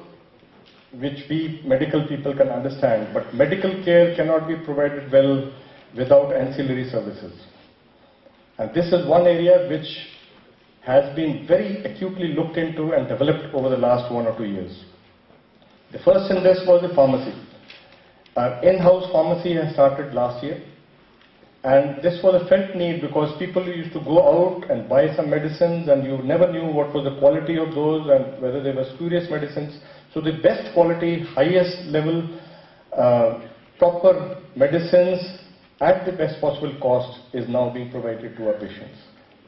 which we medical people can understand, but medical care cannot be provided well without ancillary services. And this is one area which has been very acutely looked into and developed over the last 1 or 2 years. The first in this was the pharmacy. Our in-house pharmacy has started last year, and this was a felt need because people used to go out and buy some medicines, and you never knew what was the quality of those and whether they were spurious medicines. So the best quality, highest level, proper medicines at the best possible cost is now being provided to our patients.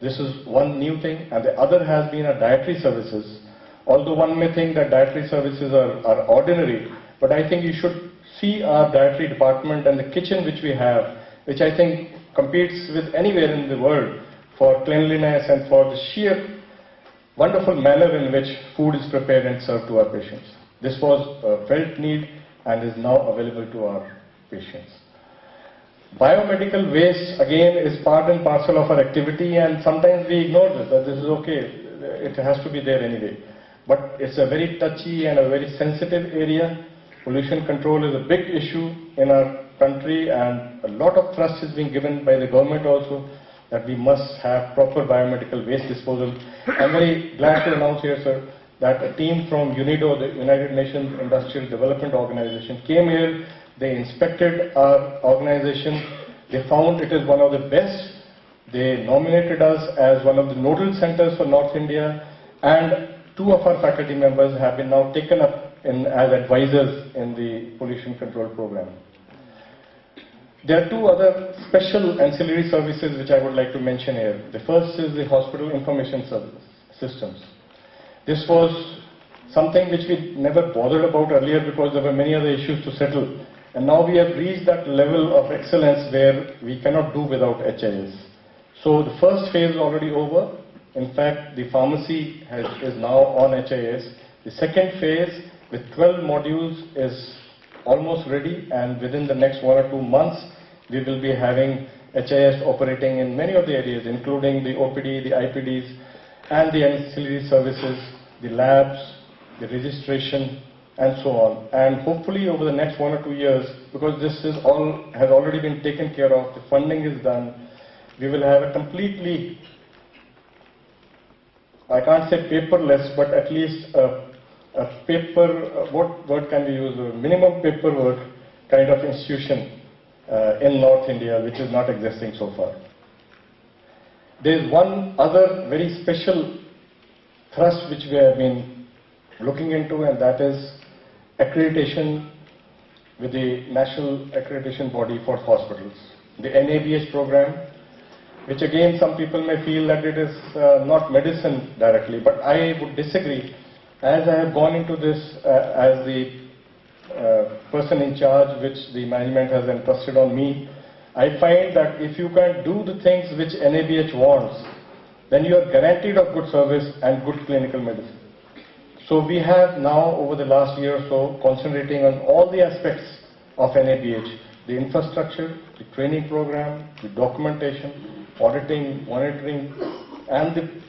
This is one new thing, and the other has been our dietary services. Although one may think that dietary services are ordinary, but I think you should see our dietary department and the kitchen which we have, which I think competes with anywhere in the world for cleanliness and for the sheer wonderful manner in which food is prepared and served to our patients. This was a felt need and is now available to our patients. Biomedical waste again is part and parcel of our activity, and sometimes we ignore this, that this is okay, it has to be there anyway. But it's a very touchy and a very sensitive area. Pollution control is a big issue in our country, and a lot of thrust is being given by the government also that we must have proper biomedical waste disposal. I'm very glad to announce here, sir, that a team from UNIDO, the United Nations Industrial Development Organization, came here. They inspected our organization. They found it is one of the best. They nominated us as one of the nodal centers for North India, and 2 of our faculty members have been now taken up as advisors in the pollution control program. There are 2 other special ancillary services which I would like to mention here. The first is the hospital information systems. This was something which we never bothered about earlier because there were many other issues to settle. And now we have reached that level of excellence where we cannot do without HIS. So the first phase is already over. In fact, the pharmacy is now on HIS. The second phase with 12 modules is almost ready, and within the next 1 or 2 months, we will be having HIS operating in many of the areas, including the OPD, the IPDs, and the ancillary services, the labs, the registration, and so on. And hopefully over the next 1 or 2 years, because this is all has already been taken care of, the funding is done, we will have a completely, I can't say paperless, but at least a what word can we use, a minimum paperwork kind of institution in North India, which is not existing so far. There is one other very special thrust which we have been looking into, and that is accreditation with the National Accreditation Body for Hospitals, the NABH program, which again some people may feel that it is not medicine directly, but I would disagree. As I have gone into this as the person in charge which the management has entrusted on me, I find that if you can do the things which NABH wants, then you are guaranteed of good service and good clinical medicine. So we have now over the last year or so concentrating on all the aspects of NABH, the infrastructure, the training program, the documentation, auditing, monitoring, and the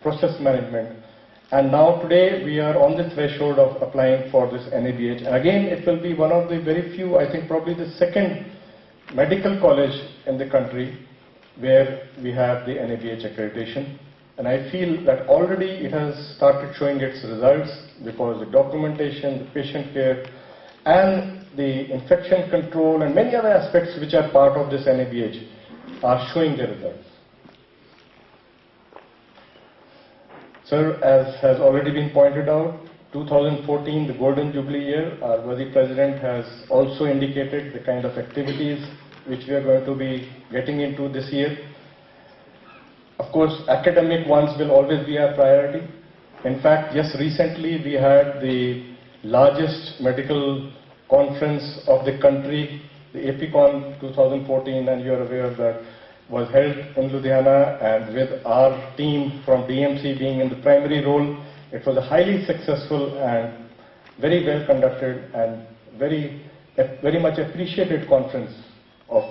process management. And now today we are on the threshold of applying for this NABH. And again, it will be one of the very few, I think probably the second medical college in the country where we have the NABH accreditation. And I feel that already it has started showing its results because the documentation, the patient care, and the infection control and many other aspects which are part of this NABH are showing their results. Sir, as has already been pointed out, 2014, the Golden Jubilee year, our worthy President has also indicated the kind of activities which we are going to be getting into this year. Of course, academic ones will always be our priority. In fact, just recently we had the largest medical conference of the country, the APCON 2014, and you are aware of that, was held in Ludhiana, and with our team from DMC being in the primary role, it was a highly successful and very well conducted and very much appreciated conference of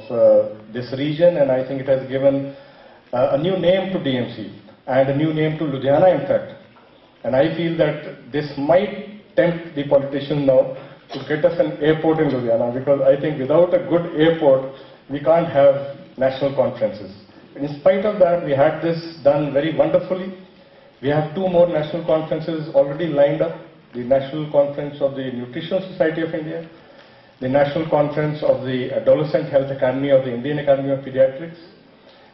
this region, and I think it has given a new name to DMC and a new name to Ludhiana, in fact. And I feel that this might tempt the politicians now to get us an airport in Ludhiana, because I think without a good airport, we can't have national conferences. In spite of that, we had this done very wonderfully. We have 2 more national conferences already lined up. The National Conference of the Nutritional Society of India, the National Conference of the Adolescent Health Academy of the Indian Academy of Pediatrics.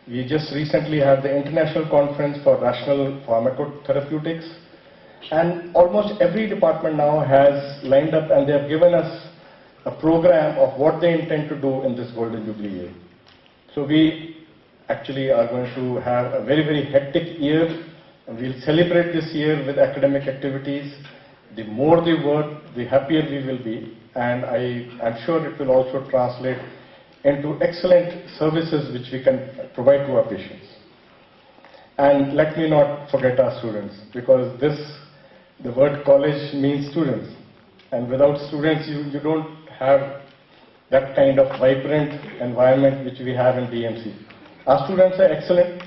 We just recently had the International Conference for Rational Pharmacotherapeutics. And almost every department now has lined up, and they have given us a program of what they intend to do in this Golden Jubilee year. So we actually are going to have a very hectic year, and we'll celebrate this year with academic activities. The more they work, the happier we will be, and I'm sure it will also translate into excellent services which we can provide to our patients. And let me not forget our students, because the word college means students, and without students you don't have that kind of vibrant environment which we have in DMC. Our students are excellent.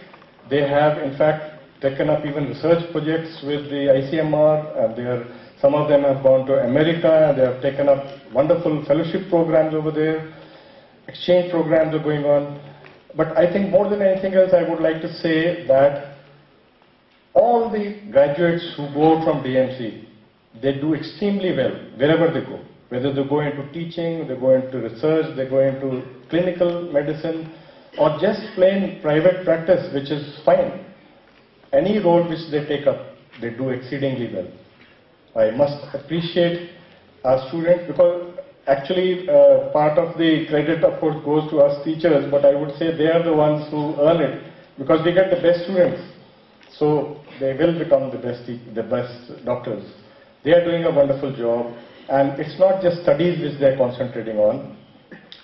They have in fact taken up even research projects with the ICMR, and some of them have gone to America, and they have taken up wonderful fellowship programs over there. Exchange programs are going on. But I think more than anything else, I would like to say that all the graduates who go from DMC, they do extremely well wherever they go. Whether they go into teaching, they go into research, they go into clinical medicine, or just plain private practice, which is fine. Any role which they take up, they do exceedingly well. I must appreciate our students, because actually part of the credit of course goes to us teachers, but I would say they are the ones who earn it, because we get the best students. So they will become the best doctors. They are doing a wonderful job. And it's not just studies which they're concentrating on.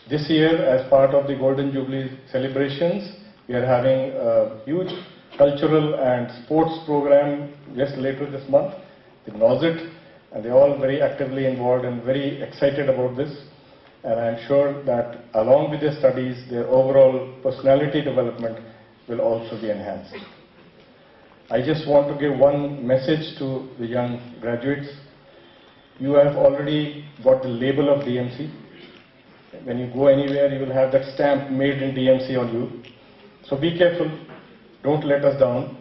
This year, as part of the Golden Jubilee celebrations, we are having a huge cultural and sports program just later this month, the NOSIT, and they're all very actively involved and very excited about this. And I'm sure that along with their studies, their overall personality development will also be enhanced. I just want to give one message to the young graduates. You have already got the label of DMC. When you go anywhere, you will have that stamp made in DMC on you. So be careful. Don't let us down.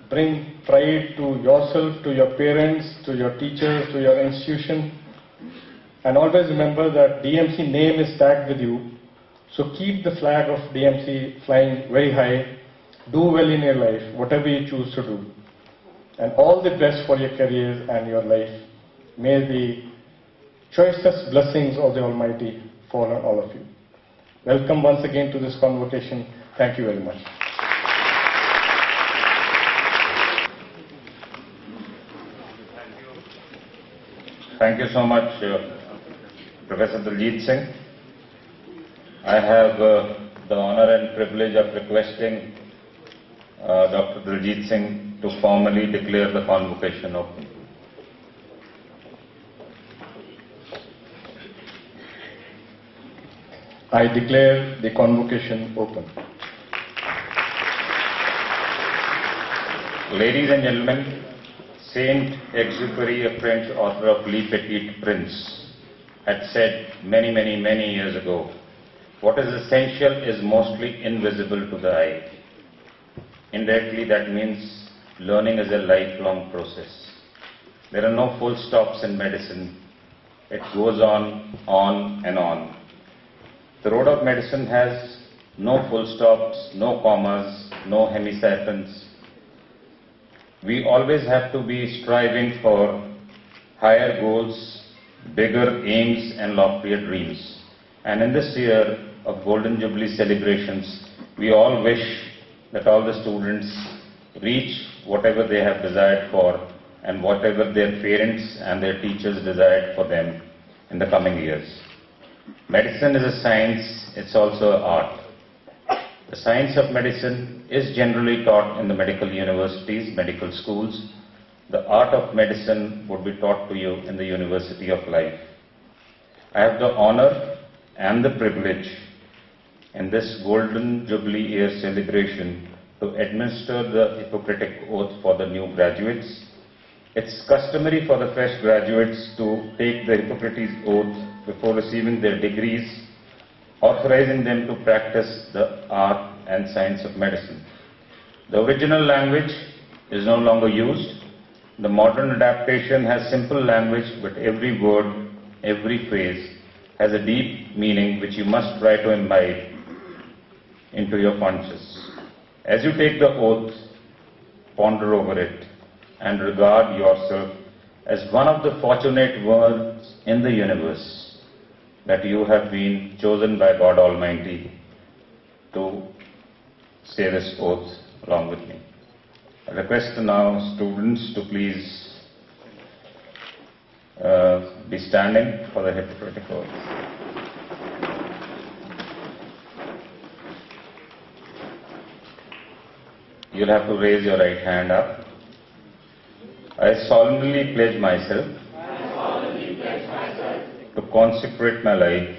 Bring pride to yourself, to your parents, to your teachers, to your institution. And always remember that DMC name is tagged with you. So keep the flag of DMC flying very high. Do well in your life, whatever you choose to do. And all the best for your careers and your life. May the choicest blessings of the Almighty fall on all of you. Welcome once again to this convocation. Thank you very much. Thank you so much, Professor Daljit Singh. I have the honor and privilege of requesting Dr. Daljit Singh to formally declare the convocation open. I declare the convocation open. Ladies and gentlemen, Saint-Exupéry, a French author of Le Petit Prince, had said many, many, many years ago, what is essential is mostly invisible to the eye. Indirectly, that means learning is a lifelong process. There are no full stops in medicine. It goes on and on. The road of medicine has no full stops, no commas, no hemicyphons. We always have to be striving for higher goals, bigger aims and loftier dreams. And in this year of Golden Jubilee celebrations, we all wish that all the students reach whatever they have desired for and whatever their parents and their teachers desired for them in the coming years. Medicine is a science, it's also an art. The science of medicine is generally taught in the medical universities, medical schools. The art of medicine would be taught to you in the University of Life. I have the honor and the privilege in this Golden Jubilee year celebration to administer the Hippocratic Oath for the new graduates. It's customary for the fresh graduates to take the Hippocratic Oath before receiving their degrees, authorizing them to practice the art and science of medicine. The original language is no longer used. The modern adaptation has simple language, but every word, every phrase has a deep meaning which you must try to imbibe into your conscience. As you take the oath, ponder over it and regard yourself as one of the fortunate ones in the universe, that you have been chosen by God Almighty to say this oath along with me. I request now students to please be standing for the Hippocratic Oath. You'll have to raise your right hand up. I solemnly pledge myself to consecrate my life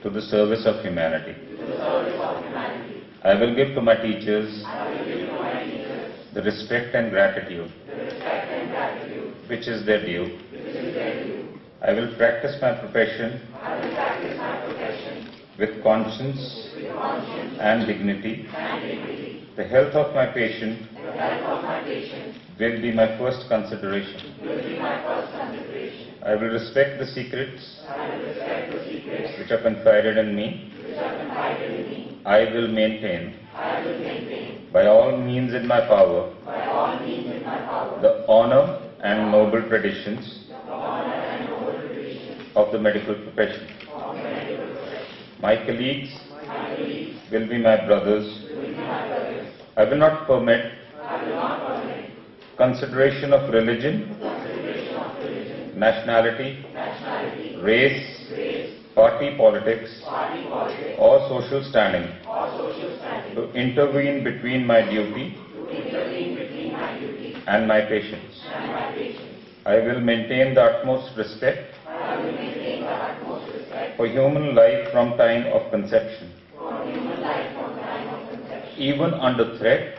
to the service of humanity. I will give to my teachers the respect and gratitude which is their due. I will practice my profession with conscience and dignity. The health of my patient will be my first consideration. I will respect the secrets which are confided in me. I will maintain by all means in my power the honor and noble traditions of the medical profession. My colleagues will be my brothers. I will not permit consideration of religion, nationality, race, party politics, or social standing to intervene between my duty and my patients. I will maintain the utmost respect for human life from time of conception. Even under threat,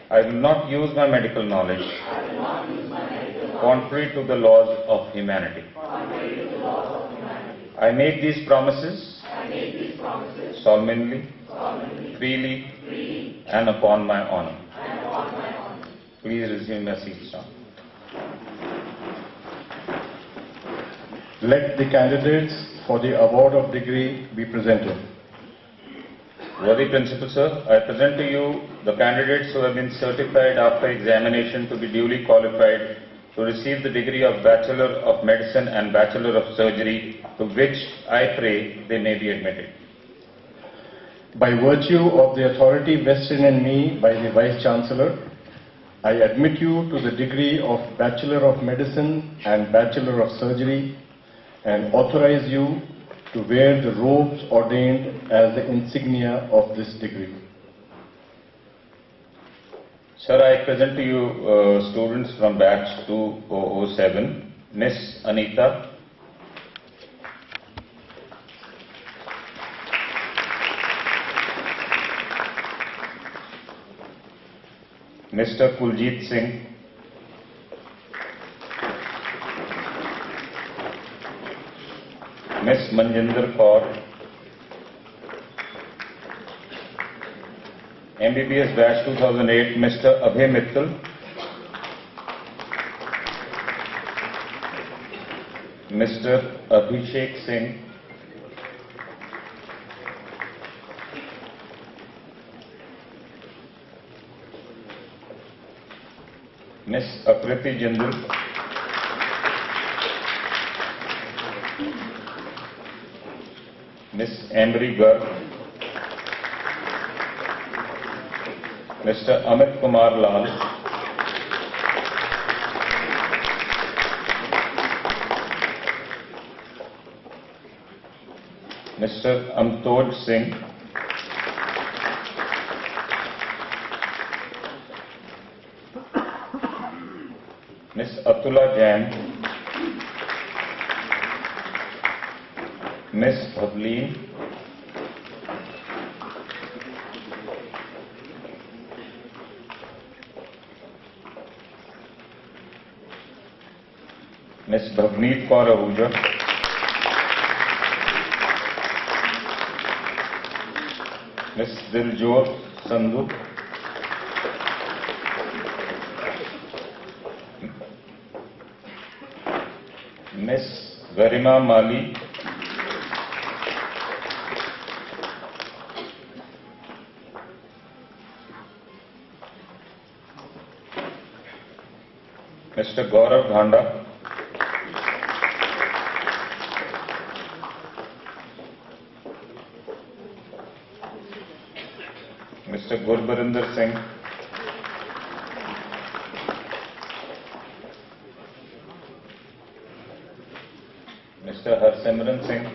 I will not use my medical knowledge contrary to the laws of humanity. I make these promises solemnly, freely, and upon my honor. Please resume your seats now. Let the candidates for the award of degree be presented. Worthy Principal Sir, I present to you the candidates who have been certified after examination to be duly qualified to receive the degree of Bachelor of Medicine and Bachelor of Surgery, to which I pray they may be admitted. By virtue of the authority vested in me by the Vice Chancellor, I admit you to the degree of Bachelor of Medicine and Bachelor of Surgery and authorize you to wear the robes ordained as the insignia of this degree. Sir, I present to you students from batch 2007, Miss Anita, Mr. Kuljit Singh, Miss Manjinder Kaur, MBBS Batch 2008, Mr. Abhay Mittal, Mr. Abhishek Singh, Miss Akriti Jindal, Miss Emery Garg, Mr. Amit Kumar Lal, Mr. Amtoj Singh, Miss Atula Jain, Miss Bhavleen, Miss Bhavneet Kaur Ahuja, Miss Diljot Sandhu, Miss Garima Mali, Mr. Gaurav Dhanda, Mr. Gurbarinder Singh, Mr. Harsimran Singh,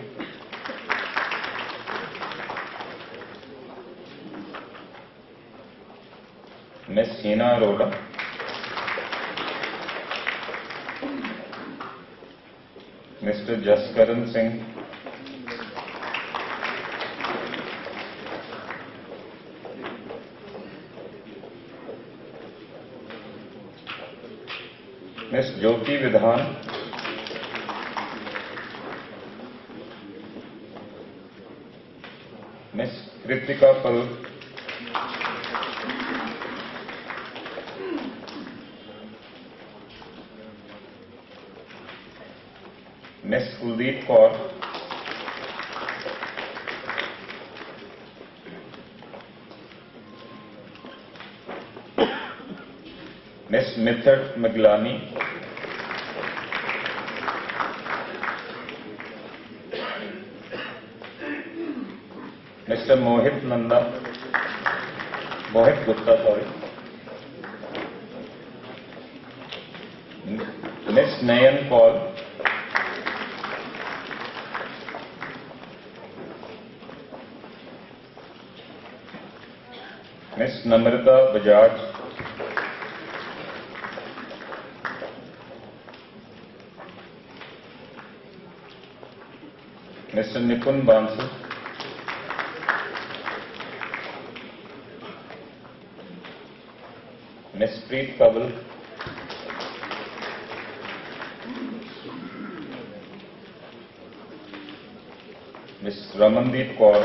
Miss Hina Arora, Mr. Jaskaran Singh, Miss Jyoti Vidhan, Miss Kritika Pal, Miss Kuldeep Kaur, Miss Mithad Maglani, Mr. Mohit Gupta, sorry, Miss Nayan Kaur, Miss Namrata Bajaj, Mr. Nipun Bansal, Miss Preet Kaval, Miss Ramandeep Kaur,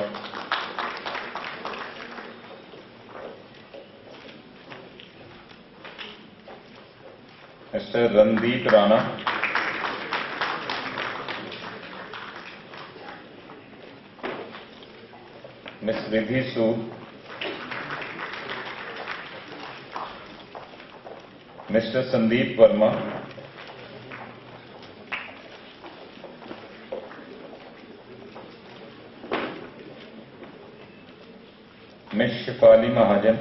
Mr. Randeep Rana, Miss Riddhi Sood, Mr. Sandeep Verma, Miss Shifali Mahajan,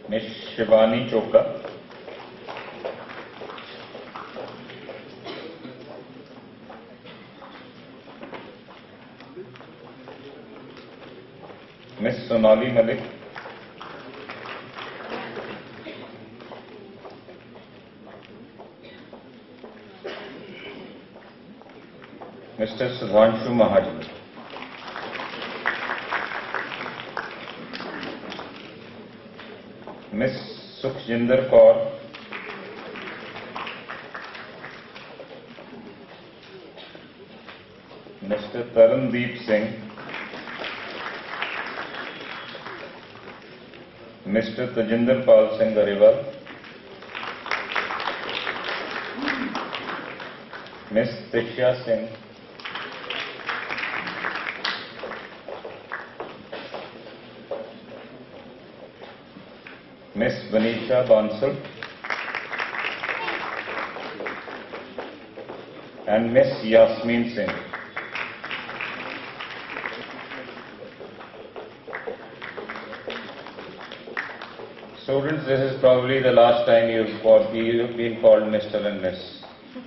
Miss Shivani Choka, Miss Sonali Malik, Mr. Sudhanshu Mahajan. Miss Sukhjinder Kaur, Mr. Tarandeep Singh, Mr. Tajinder Pal Singh Gariwal, Miss Tisha Singh, Miss Vanisha Bansal, and Miss Yasmeen Singh. Students, this is probably the last time you've been called Mr. and Miss.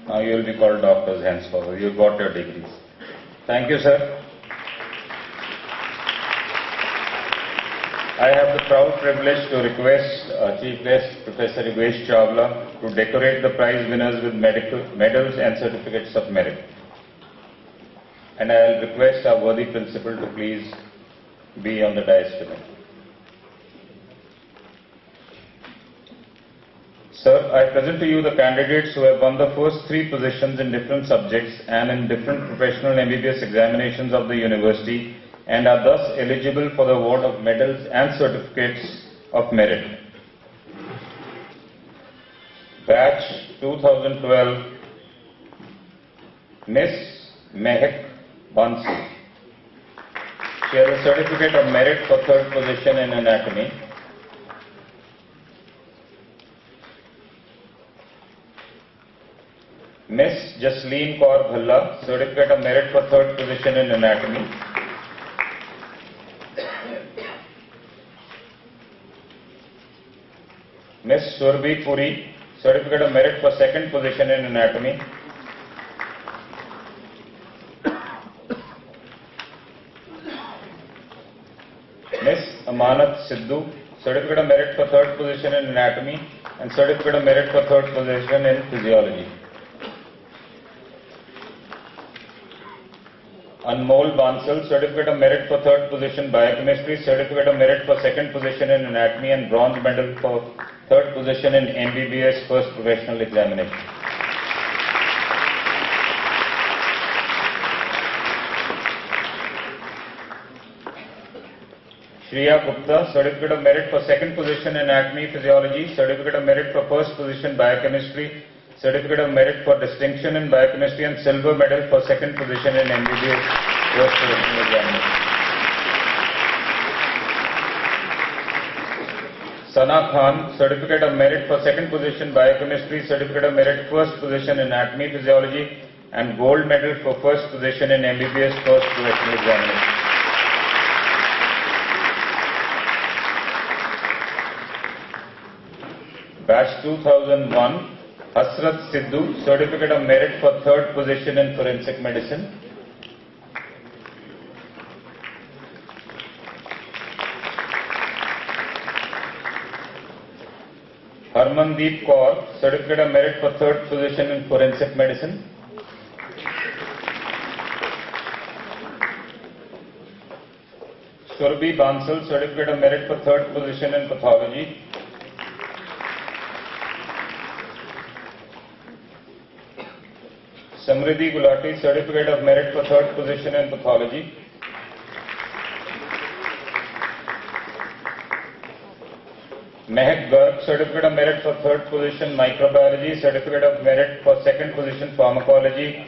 Now you will be called doctors henceforward. You've got your degrees. Thank you, sir. I have the proud privilege to request Chief Guest Professor Yogesh Chawla to decorate the prize winners with medals and certificates of merit. And I will request our worthy principal to please be on the dais with me. Sir, I present to you the candidates who have won the first 3 positions in different subjects and in different professional MBBS examinations of the university and are thus eligible for the award of medals and certificates of merit. Batch 2012, Miss Mehak Bansal. She has a certificate of merit for 3rd position in anatomy. Miss Jasleen Kaur Bhalla, certificate of merit for 3rd position in anatomy. Miss Surbhi Puri, certificate of merit for 2nd position in anatomy. Miss Amanat Sidhu, certificate of merit for 3rd position in anatomy and certificate of merit for 3rd position in physiology. Anmol Bansal, certificate of merit for 3rd position biochemistry, certificate of merit for 2nd position in anatomy and bronze medal for 3rd position in MBBS first professional examination. Shriya Gupta, certificate of merit for 2nd position in anatomy physiology, certificate of merit for 1st position biochemistry, certificate of merit for distinction in biochemistry and silver medal for 2nd position in MBBS first professional examination. Sana Khan, certificate of merit for 2nd position biochemistry, certificate of merit 1st position in anatomy physiology and gold medal for 1st position in MBBS first professional examination. Batch 2001, Hasrat Sidhu, certificate of merit for 3rd position in forensic medicine. Harmandeep Kaur, certificate of merit for 3rd position in forensic medicine. Surbhi Bansal, certificate of merit for 3rd position in pathology. Samriddhi Gulati, certificate of merit for 3rd position in pathology. Mehak Garg, certificate of merit for 3rd position microbiology, certificate of merit for 2nd position pharmacology,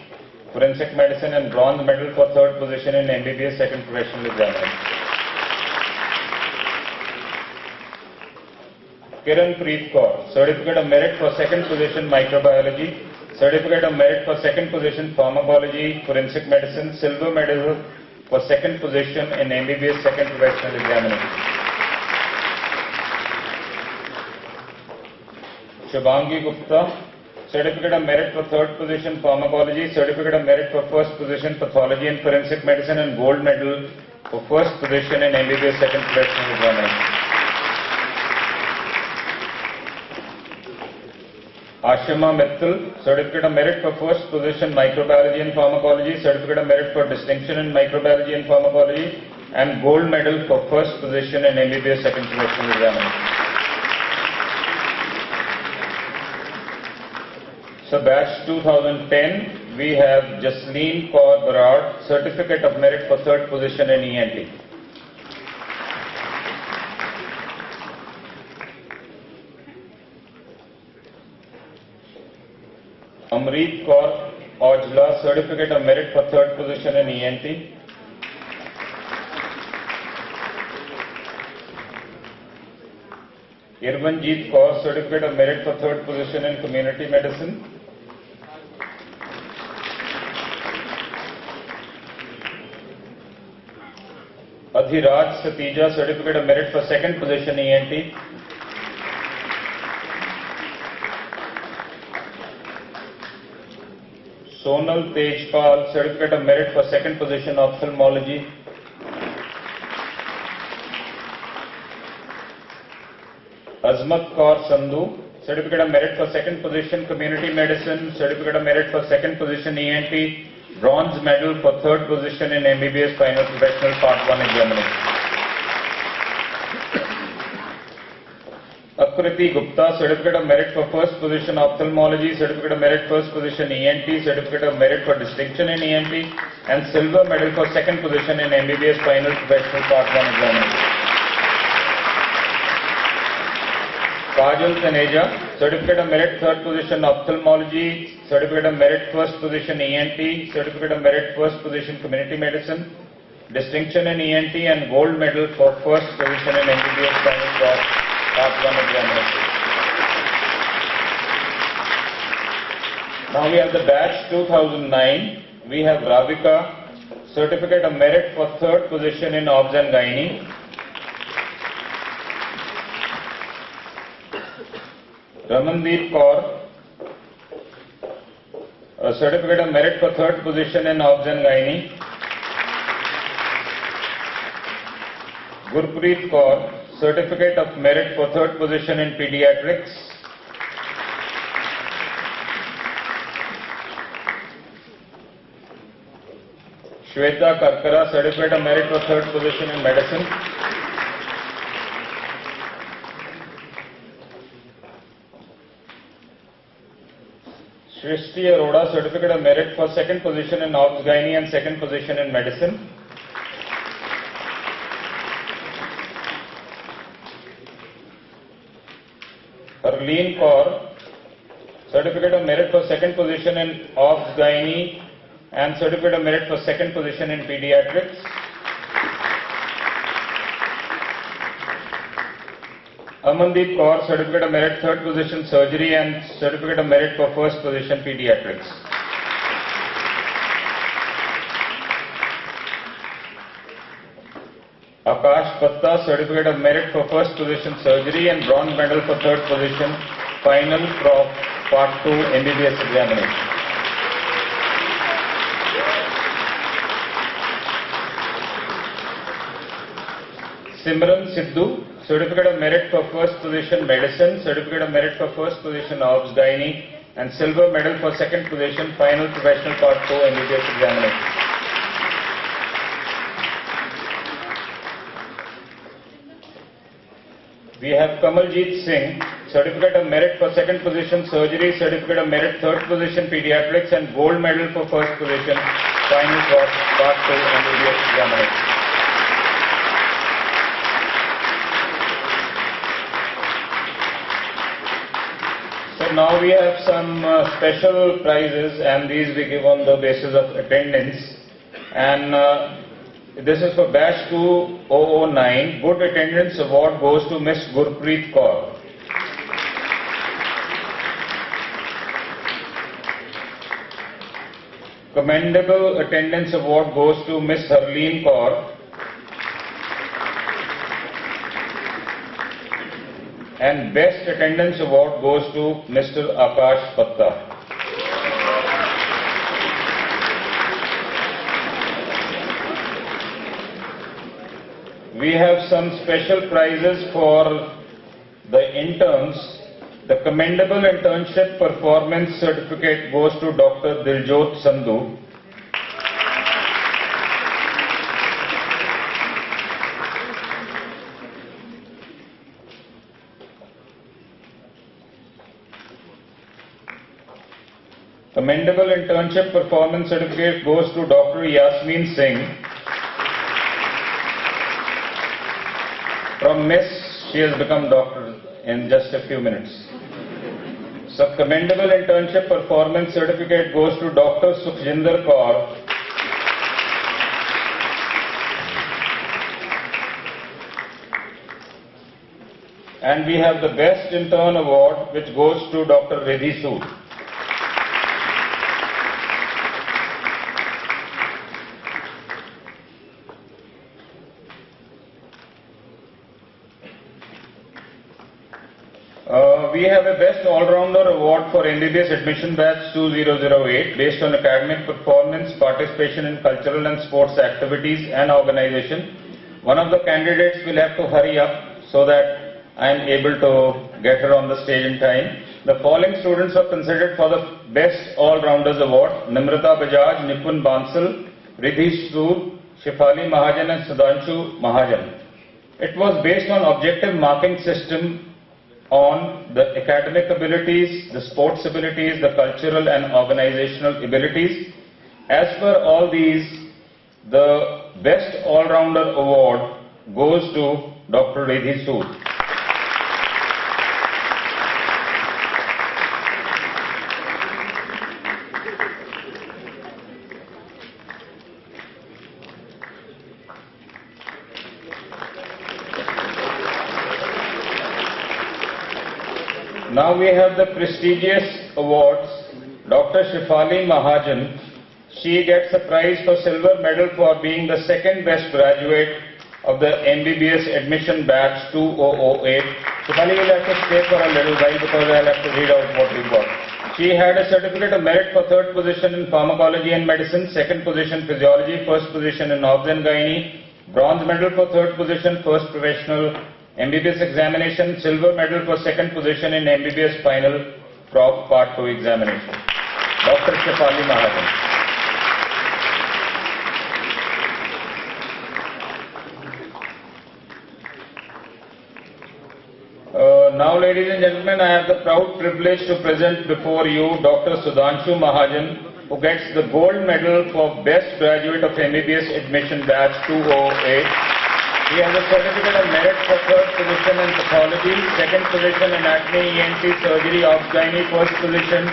forensic medicine and bronze medal for 3rd position in MBBS 2nd professional examination. Kiran Preet Kaur, certificate of merit for 2nd position microbiology, certificate of merit for 2nd position pharmacology, forensic medicine, silver medal for 2nd position in MBBS 2nd professional examination. Shubhangi Gupta, certificate of merit for 3rd position pharmacology, certificate of merit for 1st position pathology and forensic medicine and gold medal for 1st position in MBBS 2nd professional examination. Ashima Mittal, certificate of merit for 1st position microbiology and pharmacology, certificate of merit for distinction in microbiology and pharmacology and gold medal for 1st position in MBBS 2nd professional examination. So batch 2010, we have Jasleen Kaur Barad, Certificate of Merit for 3rd position in ENT. Amrit Kaur Aujla, Certificate of Merit for 3rd position in ENT. Irmanjeet Kaur, Certificate of Merit for 3rd position in Community Medicine. Adhiraj Satija, Certificate of Merit for 2nd position ENT. Sonal Tejpal, Certificate of Merit for 2nd position Ophthalmology. Azmat Kaur Sandhu, Certificate of Merit for 2nd position Community Medicine, Certificate of Merit for 2nd position ENT, Bronze Medal for 3rd position in MBBS Final Professional Part 1 examination. Akriti Gupta, Certificate of Merit for 1st position Ophthalmology, Certificate of Merit 1st position ENT, Certificate of Merit for Distinction in ENT, and Silver Medal for 2nd position in MBBS Final Professional Part 1 examination. Kajal Taneja, Certificate of Merit 3rd position Ophthalmology, Certificate of Merit 1st position ENT, Certificate of Merit 1st position Community Medicine, Distinction in ENT, and Gold Medal for 1st position in MBBS Final Part 1 examination. Now we have the batch 2009. We have Radhika, Certificate of Merit for 3rd position in Obs and Gynae. Ramandeep Kaur, a Certificate of Merit for 3rd position in Obs and Gynae. Gurpreet Kaur, Certificate of Merit for 3rd position in Pediatrics. Shweta Karkara, Certificate of Merit for 3rd position in Medicine. Shrishti Arora, Certificate of Merit for 2nd position in Obs Gynae and 2nd position in Medicine. Harleen Kaur, Certificate of Merit for 2nd position in Obs Gynae and Certificate of Merit for 2nd position in Pediatrics. Amandeep Kaur, Certificate of Merit 3rd position Surgery and Certificate of Merit for 1st position Pediatrics. Akash Patta, Certificate of Merit for 1st position Surgery and Bronze Medal for 3rd position Final Prof Part 2 MBBS examination. Simran Sidhu, Certificate of Merit for 1st position Medicine, Certificate of Merit for 1st position Obs Gynae, and Silver Medal for 2nd position Final Professional Part 2 MBBS examination. We have Kamaljeet Singh, Certificate of Merit for 2nd position Surgery, Certificate of Merit 3rd position Pediatrics, and Gold Medal for 1st position Final Part 2 MBBS examination. So now we have some special prizes, and these we give on the basis of attendance. And this is for batch 2009. Good attendance award goes to Miss Gurpreet Kaur. Commendable attendance award goes to Miss Harleen Kaur. And best attendance award goes to Mr. Akash Patta. We have some special prizes for the interns. The Commendable Internship Performance Certificate goes to Dr. Diljot Sandhu. Commendable Internship Performance Certificate goes to Dr. Yasmin Singh. From Miss, she has become doctor in just a few minutes. So, Commendable Internship Performance Certificate goes to Dr. Sukhjinder Kaur. And we have the Best Intern Award, which goes to Dr. Riddhi Sood. We have a Best All-Rounder Award for MBBS Admission Batch 2008 based on academic performance, participation in cultural and sports activities and organization. One of the candidates will have to hurry up so that I am able to get her on the stage in time. The following students are considered for the Best All-Rounders Award: Nimrata Bajaj, Nipun Bansal, Riddhi Sood, Shefali Mahajan and Sudhanshu Mahajan. It was based on objective marking system on the academic abilities, the sports abilities, the cultural and organizational abilities. As per all these, the Best All-Rounder Award goes to Dr. Riddhi Sood. Now we have the prestigious awards. Dr. Shefali Mahajan, she gets a prize for silver medal for being the second best graduate of the MBBS admission batch 2008. Shefali will have to stay for a little while because I'll have to read out what we got. She had a certificate of merit for third position in pharmacology and medicine, second position physiology, first position in obs and gynae, bronze medal for third position, first professional MBBS examination, silver medal for second position in MBBS final Prof Part 2 examination. Dr. Shefali Mahajan. Now, ladies and gentlemen, I have the proud privilege to present before you Dr. Sudhanshu Mahajan, who gets the gold medal for Best Graduate of MBBS Admission Batch 2008. He has a certificate of merit for third position in pathology, second position in acne, ENT, surgery, obs gynae, first position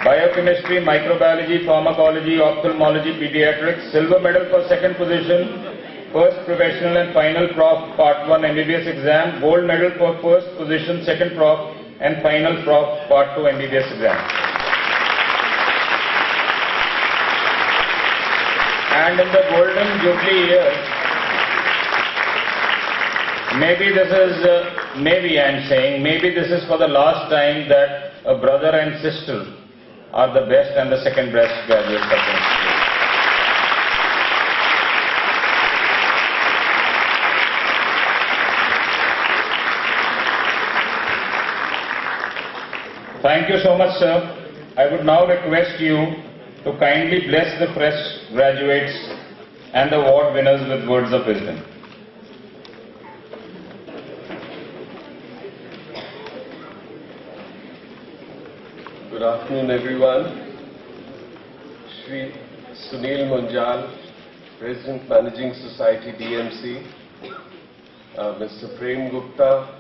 biochemistry, microbiology, pharmacology, ophthalmology, pediatrics, silver medal for second position, first professional and final Prof Part 1 MBBS exam, gold medal for first position, second Prof and final Prof Part 2 MBBS exam. And in the golden jubilee years, maybe this is for the last time that a brother and sister are the best and the second best graduates of the institute. Thank you so much, sir. I would now request you to kindly bless the fresh graduates and the award winners with words of wisdom. Good afternoon, everyone. Shri Sunil Munjal, President Managing Society DMC, Mr. Prem Gupta,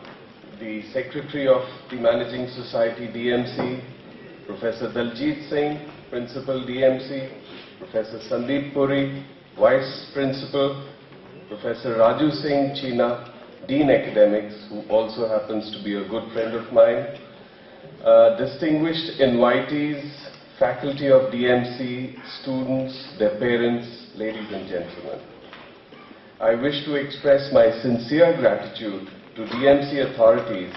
the Secretary of the Managing Society DMC, Professor Daljit Singh, Principal DMC, Professor Sandeep Puri, Vice Principal, Professor Raju Singh China, Dean Academics, who also happens to be a good friend of mine, distinguished invitees, faculty of DMC, students, their parents, ladies and gentlemen. I wish to express my sincere gratitude to DMC authorities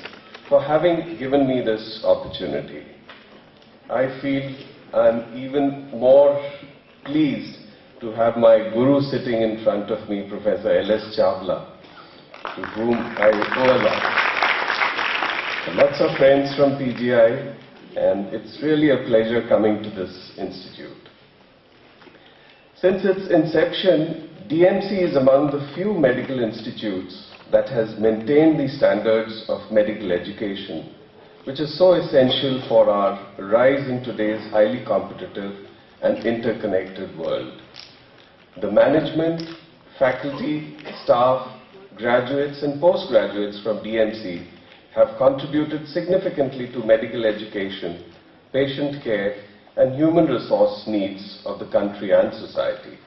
for having given me this opportunity. I feel I'm even more pleased to have my guru sitting in front of me, Professor L.S. Chawla, to whom I owe a lot. Lots of friends from PGI, and it's really a pleasure coming to this institute. Since its inception, DMC is among the few medical institutes that has maintained the standards of medical education which is so essential for our rise in today's highly competitive and interconnected world. The management, faculty, staff, graduates and postgraduates from DMC have contributed significantly to medical education, patient care and human resource needs of the country and society.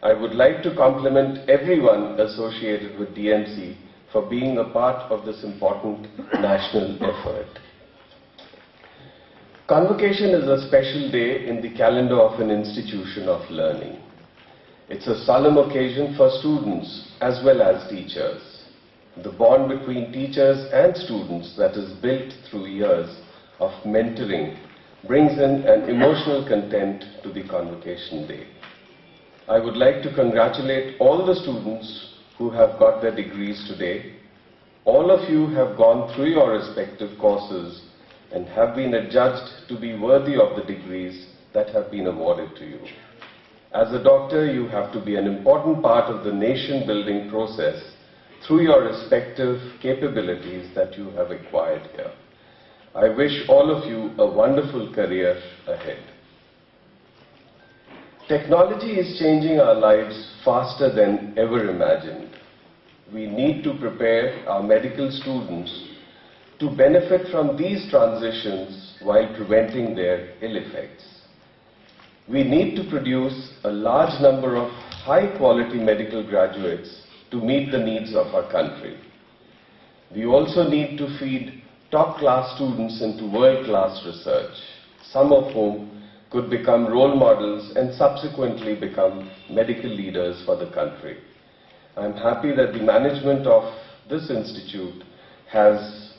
I would like to compliment everyone associated with DMC for being a part of this important national effort. Convocation is a special day in the calendar of an institution of learning. It's a solemn occasion for students as well as teachers. The bond between teachers and students that is built through years of mentoring brings in an emotional content to the convocation day. I would like to congratulate all the students who have got their degrees today. All of you have gone through your respective courses and have been adjudged to be worthy of the degrees that have been awarded to you. As a doctor, you have to be an important part of the nation-building process through your respective capabilities that you have acquired here. I wish all of you a wonderful career ahead. Technology is changing our lives faster than ever imagined. We need to prepare our medical students to benefit from these transitions while preventing their ill effects. We need to produce a large number of high-quality medical graduates to meet the needs of our country. We also need to feed top-class students into world-class research, some of whom could become role models and subsequently become medical leaders for the country. I am happy that the management of this institute has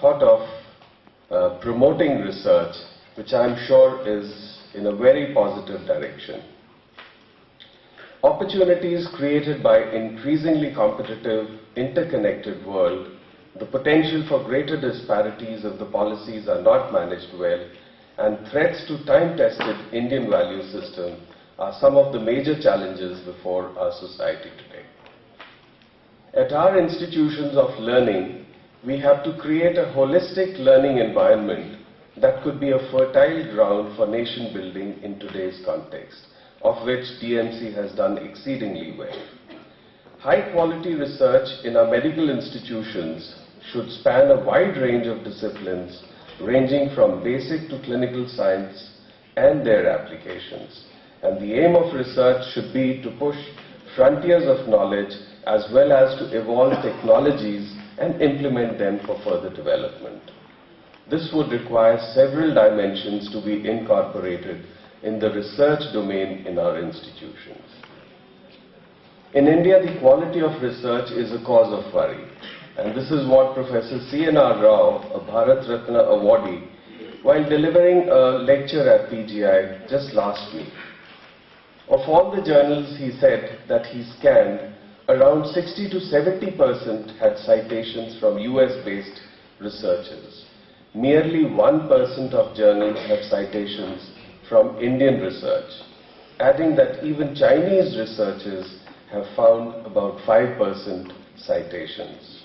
thought of promoting research, which I am sure is in a very positive direction. Opportunities created by increasingly competitive, interconnected world, the potential for greater disparities if the policies are not managed well, and threats to time-tested Indian value system are some of the major challenges before our society today. At our institutions of learning, we have to create a holistic learning environment that could be a fertile ground for nation building in today's context, of which DMC has done exceedingly well. High-quality research in our medical institutions should span a wide range of disciplines, ranging from basic to clinical science and their applications. And the aim of research should be to push frontiers of knowledge as well as to evolve technologies and implement them for further development. This would require several dimensions to be incorporated in the research domain in our institutions. In India, the quality of research is a cause of worry, and this is what Professor C.N.R. Rao, a Bharat Ratna awardee, while delivering a lecture at PGI just last week. Of all the journals he said that he scanned, around 60 to 70% had citations from US-based researchers. Merely 1% of journals have citations from Indian research, adding that even Chinese researchers have found about 5% citations.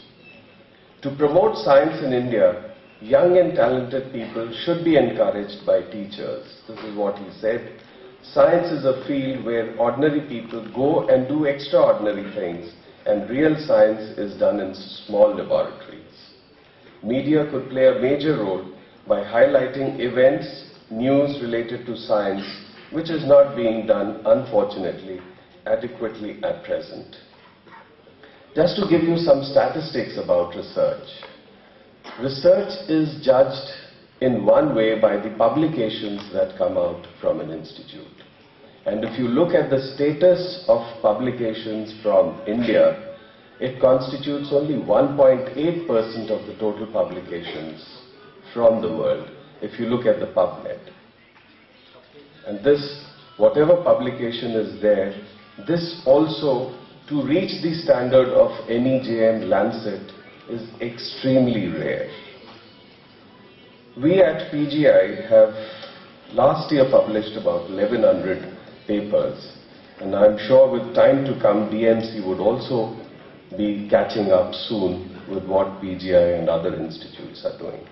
To promote science in India, young and talented people should be encouraged by teachers. This is what he said. Science is a field where ordinary people go and do extraordinary things, and real science is done in small laboratories. Media could play a major role by highlighting events, news related to science, which is not being done, unfortunately, adequately at present. Just to give you some statistics about research. Research is judged in one way by the publications that come out from an institute. And if you look at the status of publications from India, it constitutes only 1.8% of the total publications from the world, if you look at the PubMed. And this, whatever publication is there, this also, to reach the standard of NEJM Lancet, is extremely rare. We at PGI have last year published about 1100 papers, and I'm sure with time to come DMC would also be catching up soon with what PGI and other institutes are doing.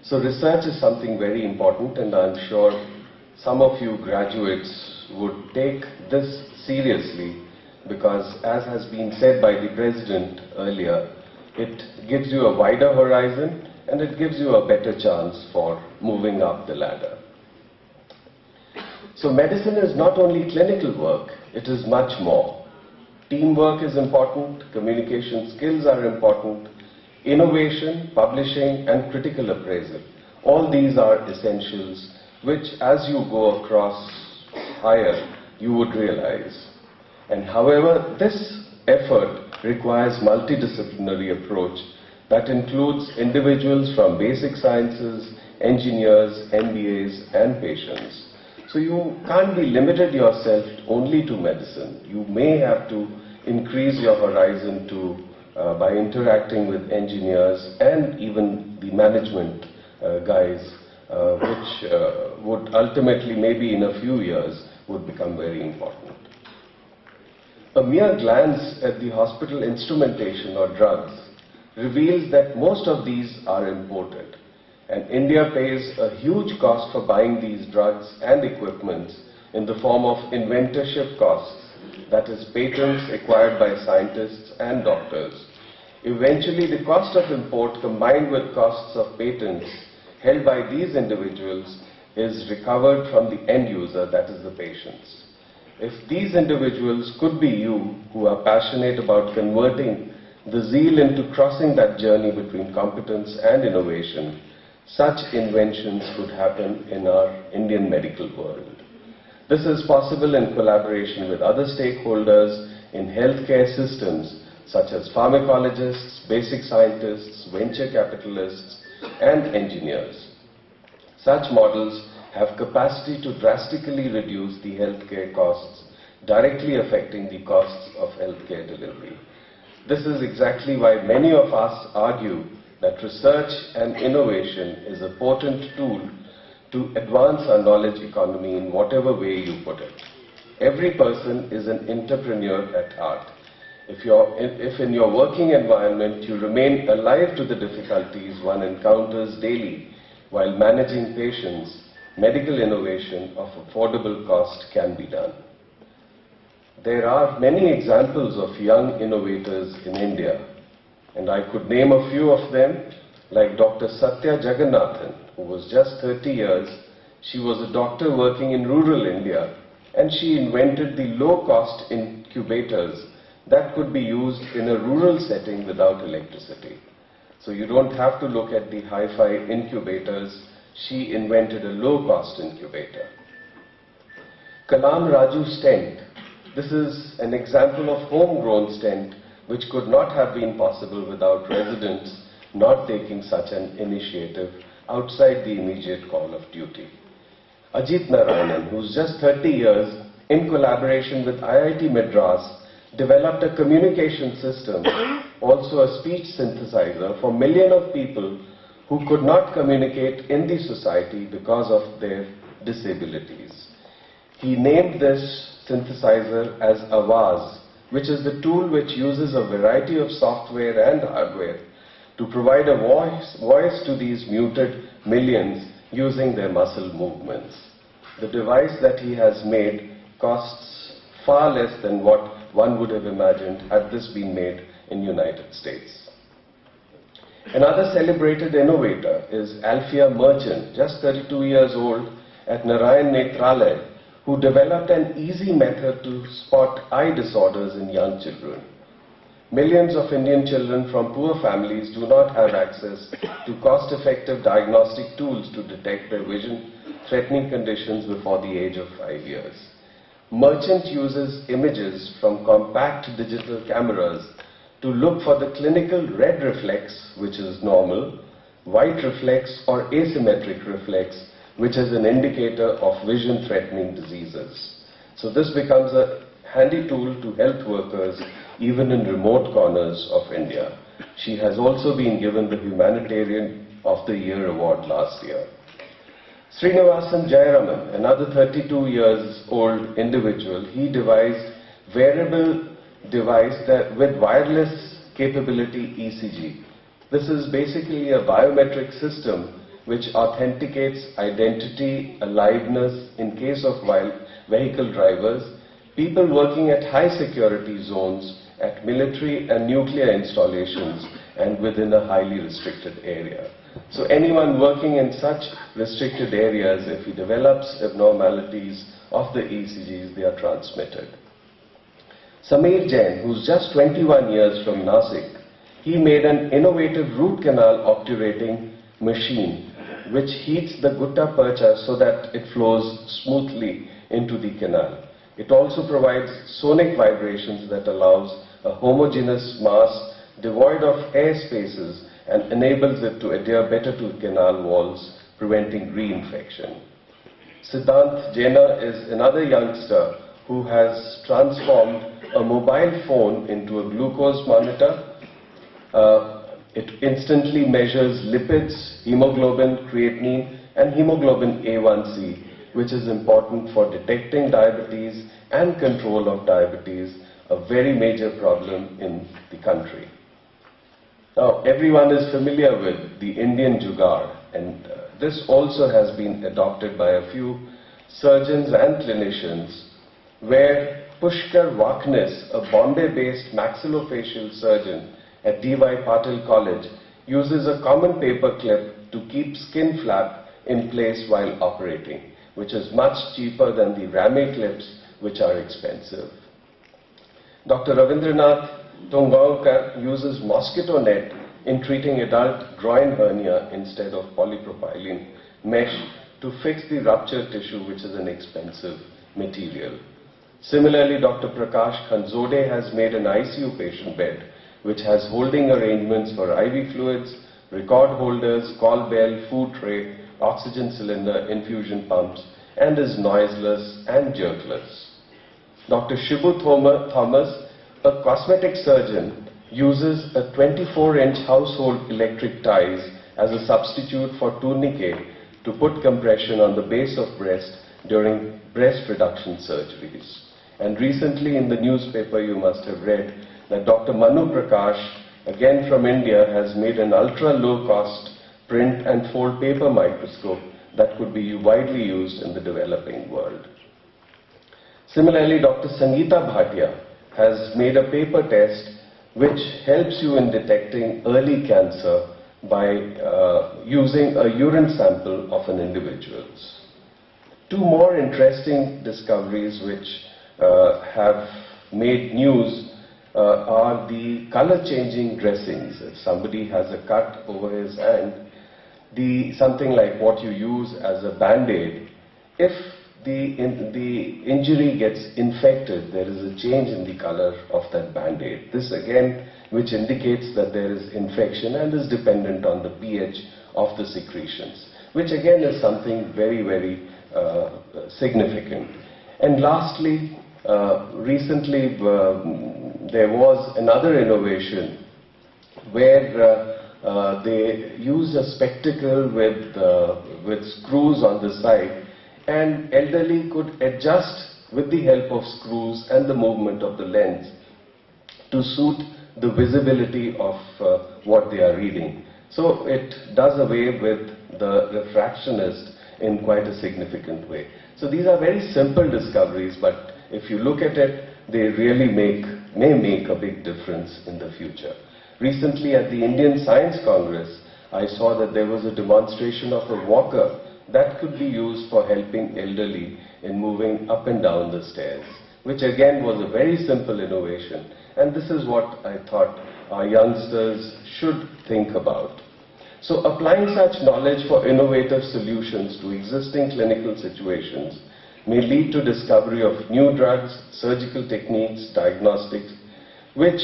So research is something very important, and I'm sure some of you graduates would take this seriously, because as has been said by the President earlier, it gives you a wider horizon and it gives you a better chance for moving up the ladder. So medicine is not only clinical work, it is much more. Teamwork is important, communication skills are important, innovation, publishing and critical appraisal. All these are essentials which as you go across higher, you would realize. And however, this effort requires multidisciplinary approach that includes individuals from basic sciences, engineers, MBAs and patients. So you can't be limited yourself only to medicine. You may have to increase your horizon by interacting with engineers and even the management guys, which would ultimately, maybe in a few years, would become very important. A mere glance at the hospital instrumentation or drugs reveals that most of these are imported, and India pays a huge cost for buying these drugs and equipments in the form of inventorship costs, that is, patents acquired by scientists and doctors. Eventually, the cost of import combined with costs of patents held by these individuals is recovered from the end user, that is the patients. If these individuals could be you who are passionate about converting the zeal into crossing that journey between competence and innovation, such inventions could happen in our Indian medical world. This is possible in collaboration with other stakeholders in healthcare systems such as pharmacologists, basic scientists, venture capitalists, and engineers. Such models have capacity to drastically reduce the healthcare costs, directly affecting the costs of healthcare delivery. This is exactly why many of us argue that research and innovation is a potent tool to advance our knowledge economy in whatever way you put it. Every person is an entrepreneur at heart. If in your working environment you remain alive to the difficulties one encounters daily while managing patients, medical innovation of affordable cost can be done. There are many examples of young innovators in India, and I could name a few of them, like Dr. Satya Jagannathan, who was just 30 years. She was a doctor working in rural India, and she invented the low-cost incubators that could be used in a rural setting without electricity. So you don't have to look at the hi-fi incubators. She invented a low-cost incubator. Kalam Raju stent. This is an example of homegrown stent which could not have been possible without residents not taking such an initiative outside the immediate call of duty. Ajit Narayanan, who's just 30 years, in collaboration with IIT Madras, developed a communication system, also a speech synthesizer for millions of people who could not communicate in the society because of their disabilities. He named this synthesizer as Awaz, which is the tool which uses a variety of software and hardware to provide a voice to these muted millions using their muscle movements. The device that he has made costs far less than what one would have imagined had this been made in the United States. Another celebrated innovator is Alfia Merchant, just 32 years old, at Narayan Nethralaya, who developed an easy method to spot eye disorders in young children. Millions of Indian children from poor families do not have access to cost-effective diagnostic tools to detect their vision-threatening conditions before the age of 5 years. Merchant uses images from compact digital cameras to look for the clinical red reflex, which is normal, white reflex or asymmetric reflex, which is an indicator of vision-threatening diseases. So this becomes a handy tool to health workers even in remote corners of India. She has also been given the Humanitarian of the Year award last year. Srinivasan Jayaraman, another 32 years old individual, he devised wearable device that with wireless capability ECG. This is basically a biometric system which authenticates identity, aliveness in case of vehicle drivers, people working at high security zones, at military and nuclear installations, and within a highly restricted area. So anyone working in such restricted areas, if he develops abnormalities of the ECGs, they are transmitted. Sameer Jain, who's just 21 years from Nasik, he made an innovative root canal obturating machine which heats the gutta percha so that it flows smoothly into the canal. It also provides sonic vibrations that allows a homogeneous mass devoid of air spaces and enables it to adhere better to canal walls, preventing reinfection. Siddhant Jaina is another youngster who has transformed a mobile phone into a glucose monitor. It instantly measures lipids, hemoglobin, creatinine, and hemoglobin A1C, which is important for detecting diabetes and control of diabetes, a very major problem in the country. Now, everyone is familiar with the Indian Jugaad, and this also has been adopted by a few surgeons and clinicians, where Pushkar Vaknis, a Bombay-based maxillofacial surgeon at D.Y. Patil College, uses a common paper clip to keep skin flap in place while operating, which is much cheaper than the Ramey clips, which are expensive. Dr. Ravindranath Tongawkar uses mosquito net in treating adult groin hernia instead of polypropylene mesh to fix the ruptured tissue, which is an expensive material. Similarly, Dr. Prakash Khanzode has made an ICU patient bed which has holding arrangements for IV fluids, record holders, call bell, food tray, oxygen cylinder, infusion pumps, and is noiseless and jerkless. Dr. Shibu Thomas, a cosmetic surgeon, uses a 24-inch household electric ties as a substitute for tourniquet to put compression on the base of breast during breast reduction surgeries. And recently in the newspaper you must have read that Dr. Manu Prakash, again from India, has made an ultra-low-cost print and fold paper microscope that could be widely used in the developing world. Similarly, Dr. Sangeeta Bhatia has made a paper test which helps you in detecting early cancer by using a urine sample of an individual's. Two more interesting discoveries which have made news are the color-changing dressings. If somebody has a cut over his hand, something like what you use as a band-aid, if the injury gets infected, there is a change in the color of that band-aid. This again, which indicates that there is infection and is dependent on the pH of the secretions, which again is something very, very significant. And lastly, recently there was another innovation where they used a spectacle with screws on the side, and elderly could adjust with the help of screws and the movement of the lens to suit the visibility of what they are reading. So it does away with the refractionist in quite a significant way. So these are very simple discoveries, but if you look at it, they really may make a big difference in the future. Recently at the Indian Science Congress, I saw that there was a demonstration of a walker that could be used for helping elderly in moving up and down the stairs, which again was a very simple innovation. And this is what I thought our youngsters should think about. So applying such knowledge for innovative solutions to existing clinical situations may lead to discovery of new drugs, surgical techniques, diagnostics, which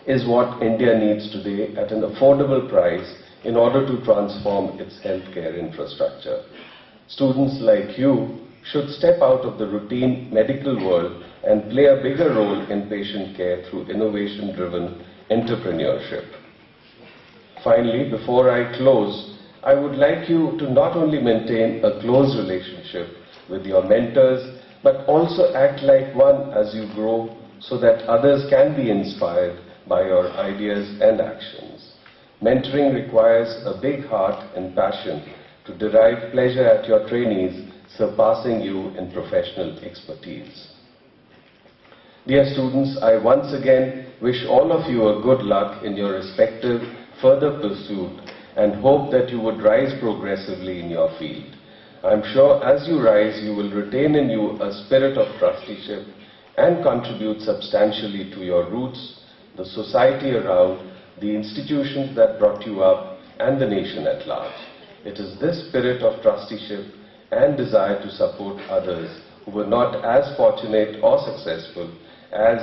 is what India needs today at an affordable price in order to transform its healthcare infrastructure. Students like you should step out of the routine medical world and play a bigger role in patient care through innovation-driven entrepreneurship. Finally, before I close, I would like you to not only maintain a close relationship with your mentors, but also act like one as you grow so that others can be inspired by your ideas and actions. Mentoring requires a big heart and passion to derive pleasure at your trainees, surpassing you in professional expertise. Dear students, I once again wish all of you a good luck in your respective further pursuit and hope that you would rise progressively in your field. I am sure as you rise, you will retain in you a spirit of trusteeship and contribute substantially to your roots, the society around, the institutions that brought you up, and the nation at large. It is this spirit of trusteeship and desire to support others who were not as fortunate or successful as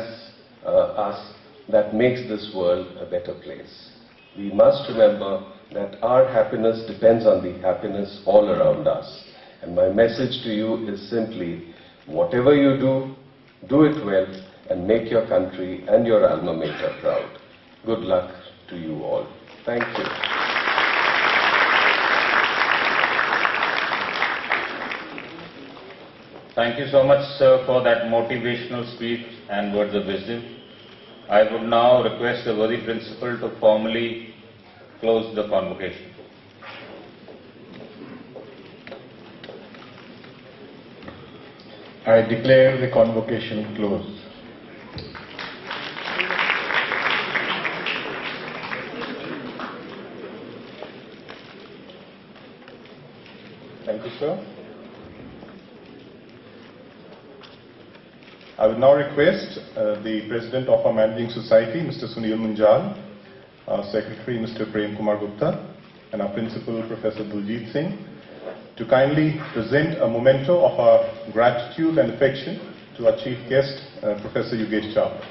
us that makes this world a better place. We must remember that our happiness depends on the happiness all around us. And my message to you is simply, whatever you do, do it well and make your country and your alma mater proud. Good luck to you all. Thank you. Thank you so much, sir, for that motivational speech and words of wisdom. I would now request the worthy principal to formally close the convocation. I declare the convocation closed. Thank you, sir. I would now request the President of our Managing Society, Mr. Sunil Munjal, our Secretary, Mr. Prem Kumar Gupta, and our Principal, Professor Diljit Singh, to kindly present a memento of our gratitude and affection to our Chief Guest, Professor Yogesh Chawla.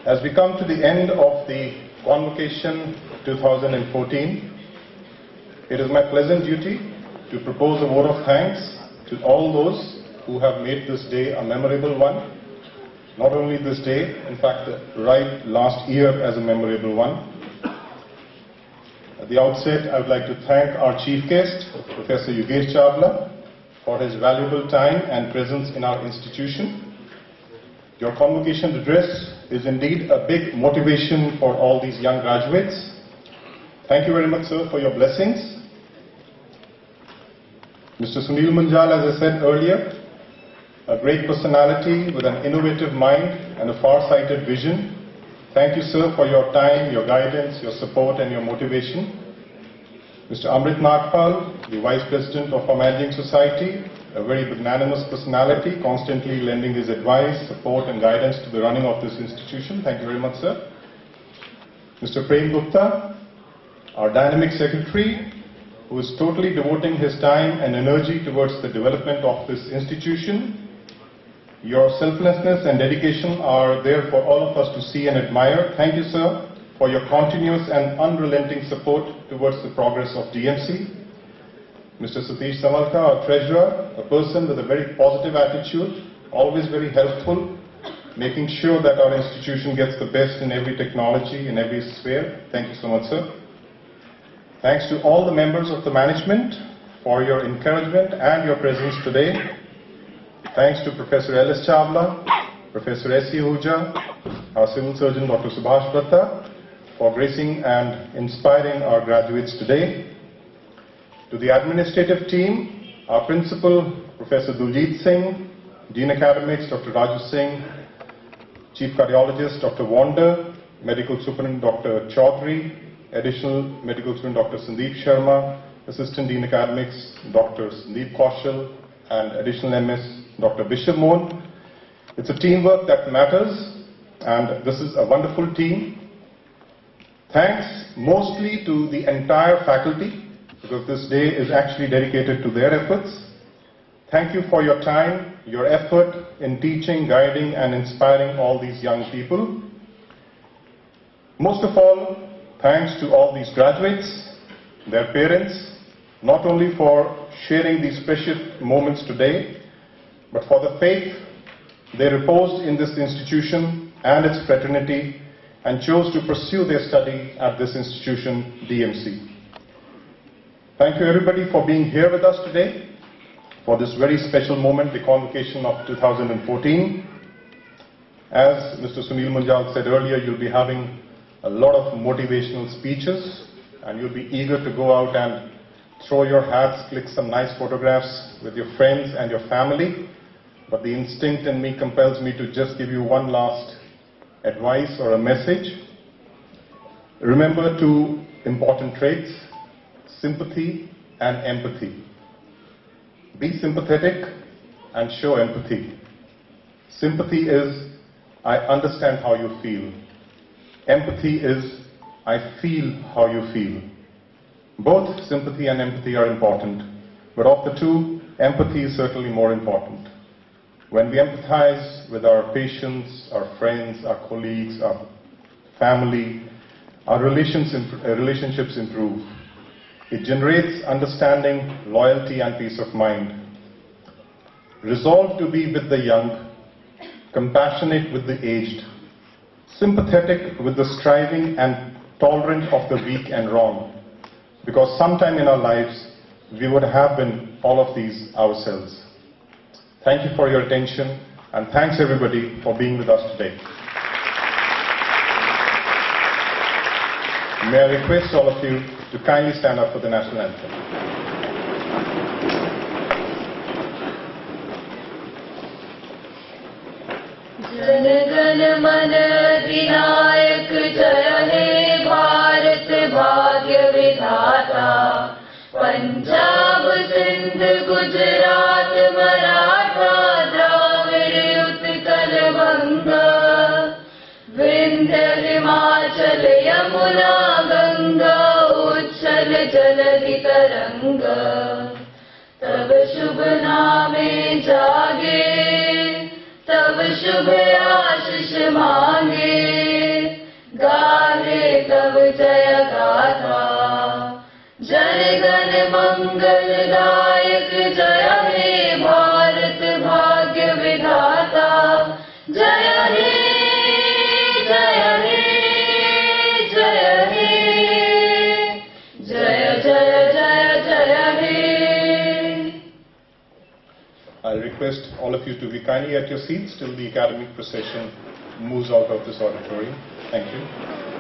As we come to the end of the Convocation 2014, it is my pleasant duty to propose a vote of thanks to all those who have made this day a memorable one. Not only this day, in fact, right last year as a memorable one. At the outset, I would like to thank our Chief Guest, Professor Yogesh Chawla, for his valuable time and presence in our institution. Your convocation address is indeed a big motivation for all these young graduates. Thank you very much, sir, for your blessings. Mr. Sunil Munjal, as I said earlier, a great personality with an innovative mind and a far-sighted vision. Thank you, sir, for your time, your guidance, your support and your motivation. Mr. Amrit Nagpal, the Vice President of our Managing Society, a very magnanimous personality, constantly lending his advice, support and guidance to the running of this institution. Thank you very much, sir. Mr. Prem Gupta, our dynamic secretary, who is totally devoting his time and energy towards the development of this institution. Your selflessness and dedication are there for all of us to see and admire. Thank you, sir, for your continuous and unrelenting support towards the progress of DMC. Mr. Satish Samalka, our treasurer, a person with a very positive attitude, always very helpful, making sure that our institution gets the best in every technology, in every sphere. Thank you so much, sir. Thanks to all the members of the management for your encouragement and your presence today. Thanks to Professor Ellis Chawla, Professor S.C. Ahuja, our Civil Surgeon Dr. Subhash Bhatta, for gracing and inspiring our graduates today. To the administrative team, our principal, Professor Diljit Singh, Dean Academics, Dr. Raju Singh, Chief Cardiologist, Dr. Wander, Medical Superintendent Dr. Chaudhary, Additional Medical Superintendent Dr. Sandeep Sharma, Assistant Dean Academics Dr. Sandeep Kaushal, and Additional MS Dr. Bishop Mohan. It's a teamwork that matters, and this is a wonderful team. Thanks mostly to the entire faculty, because this day is actually dedicated to their efforts. Thank you for your time, your effort in teaching, guiding, and inspiring all these young people. Most of all, thanks to all these graduates, their parents, not only for sharing these precious moments today, but for the faith they reposed in this institution and its fraternity and chose to pursue their study at this institution, DMC. Thank you everybody for being here with us today for this very special moment, the convocation of 2014. As Mr. Sunil Munjal said earlier, you'll be having a lot of motivational speeches and you'll be eager to go out and throw your hats, click some nice photographs with your friends and your family. But the instinct in me compels me to just give you one last advice or a message. Remember two important traits: sympathy and empathy. Be sympathetic and show empathy. Sympathy is, I understand how you feel. Empathy is, I feel how you feel. Both sympathy and empathy are important, but of the two, empathy is certainly more important. When we empathize with our patients, our friends, our colleagues, our family, our relationships improve. It generates understanding, loyalty, and peace of mind. Resolve to be with the young, compassionate with the aged, sympathetic with the striving, and tolerant of the weak and wrong. Because sometime in our lives, we would have been all of these ourselves. Thank you for your attention, and thanks everybody for being with us today. May I request all of you to kindly stand up for the national anthem. Jana Gana मन अधिनायक जय हे भारत भाग्य विधाता पंजाब सिंध गुजरात मराठा द्राविड़ उत्कल बंगा विंध्य हिमाचल यमुना गंगा उच्छल जलधि तरंग तब शुभ नामे जागे तब शुभ आशीष मांगे गाहे तब जय गाथा जन गण मंगलदायक जय हे भारत भाग्य विधाता जय हे जय हे जय हे जय जय जय जय हे. I'll request all of you to be kindly at your seats till the academic procession moves out of this auditorium. Thank you.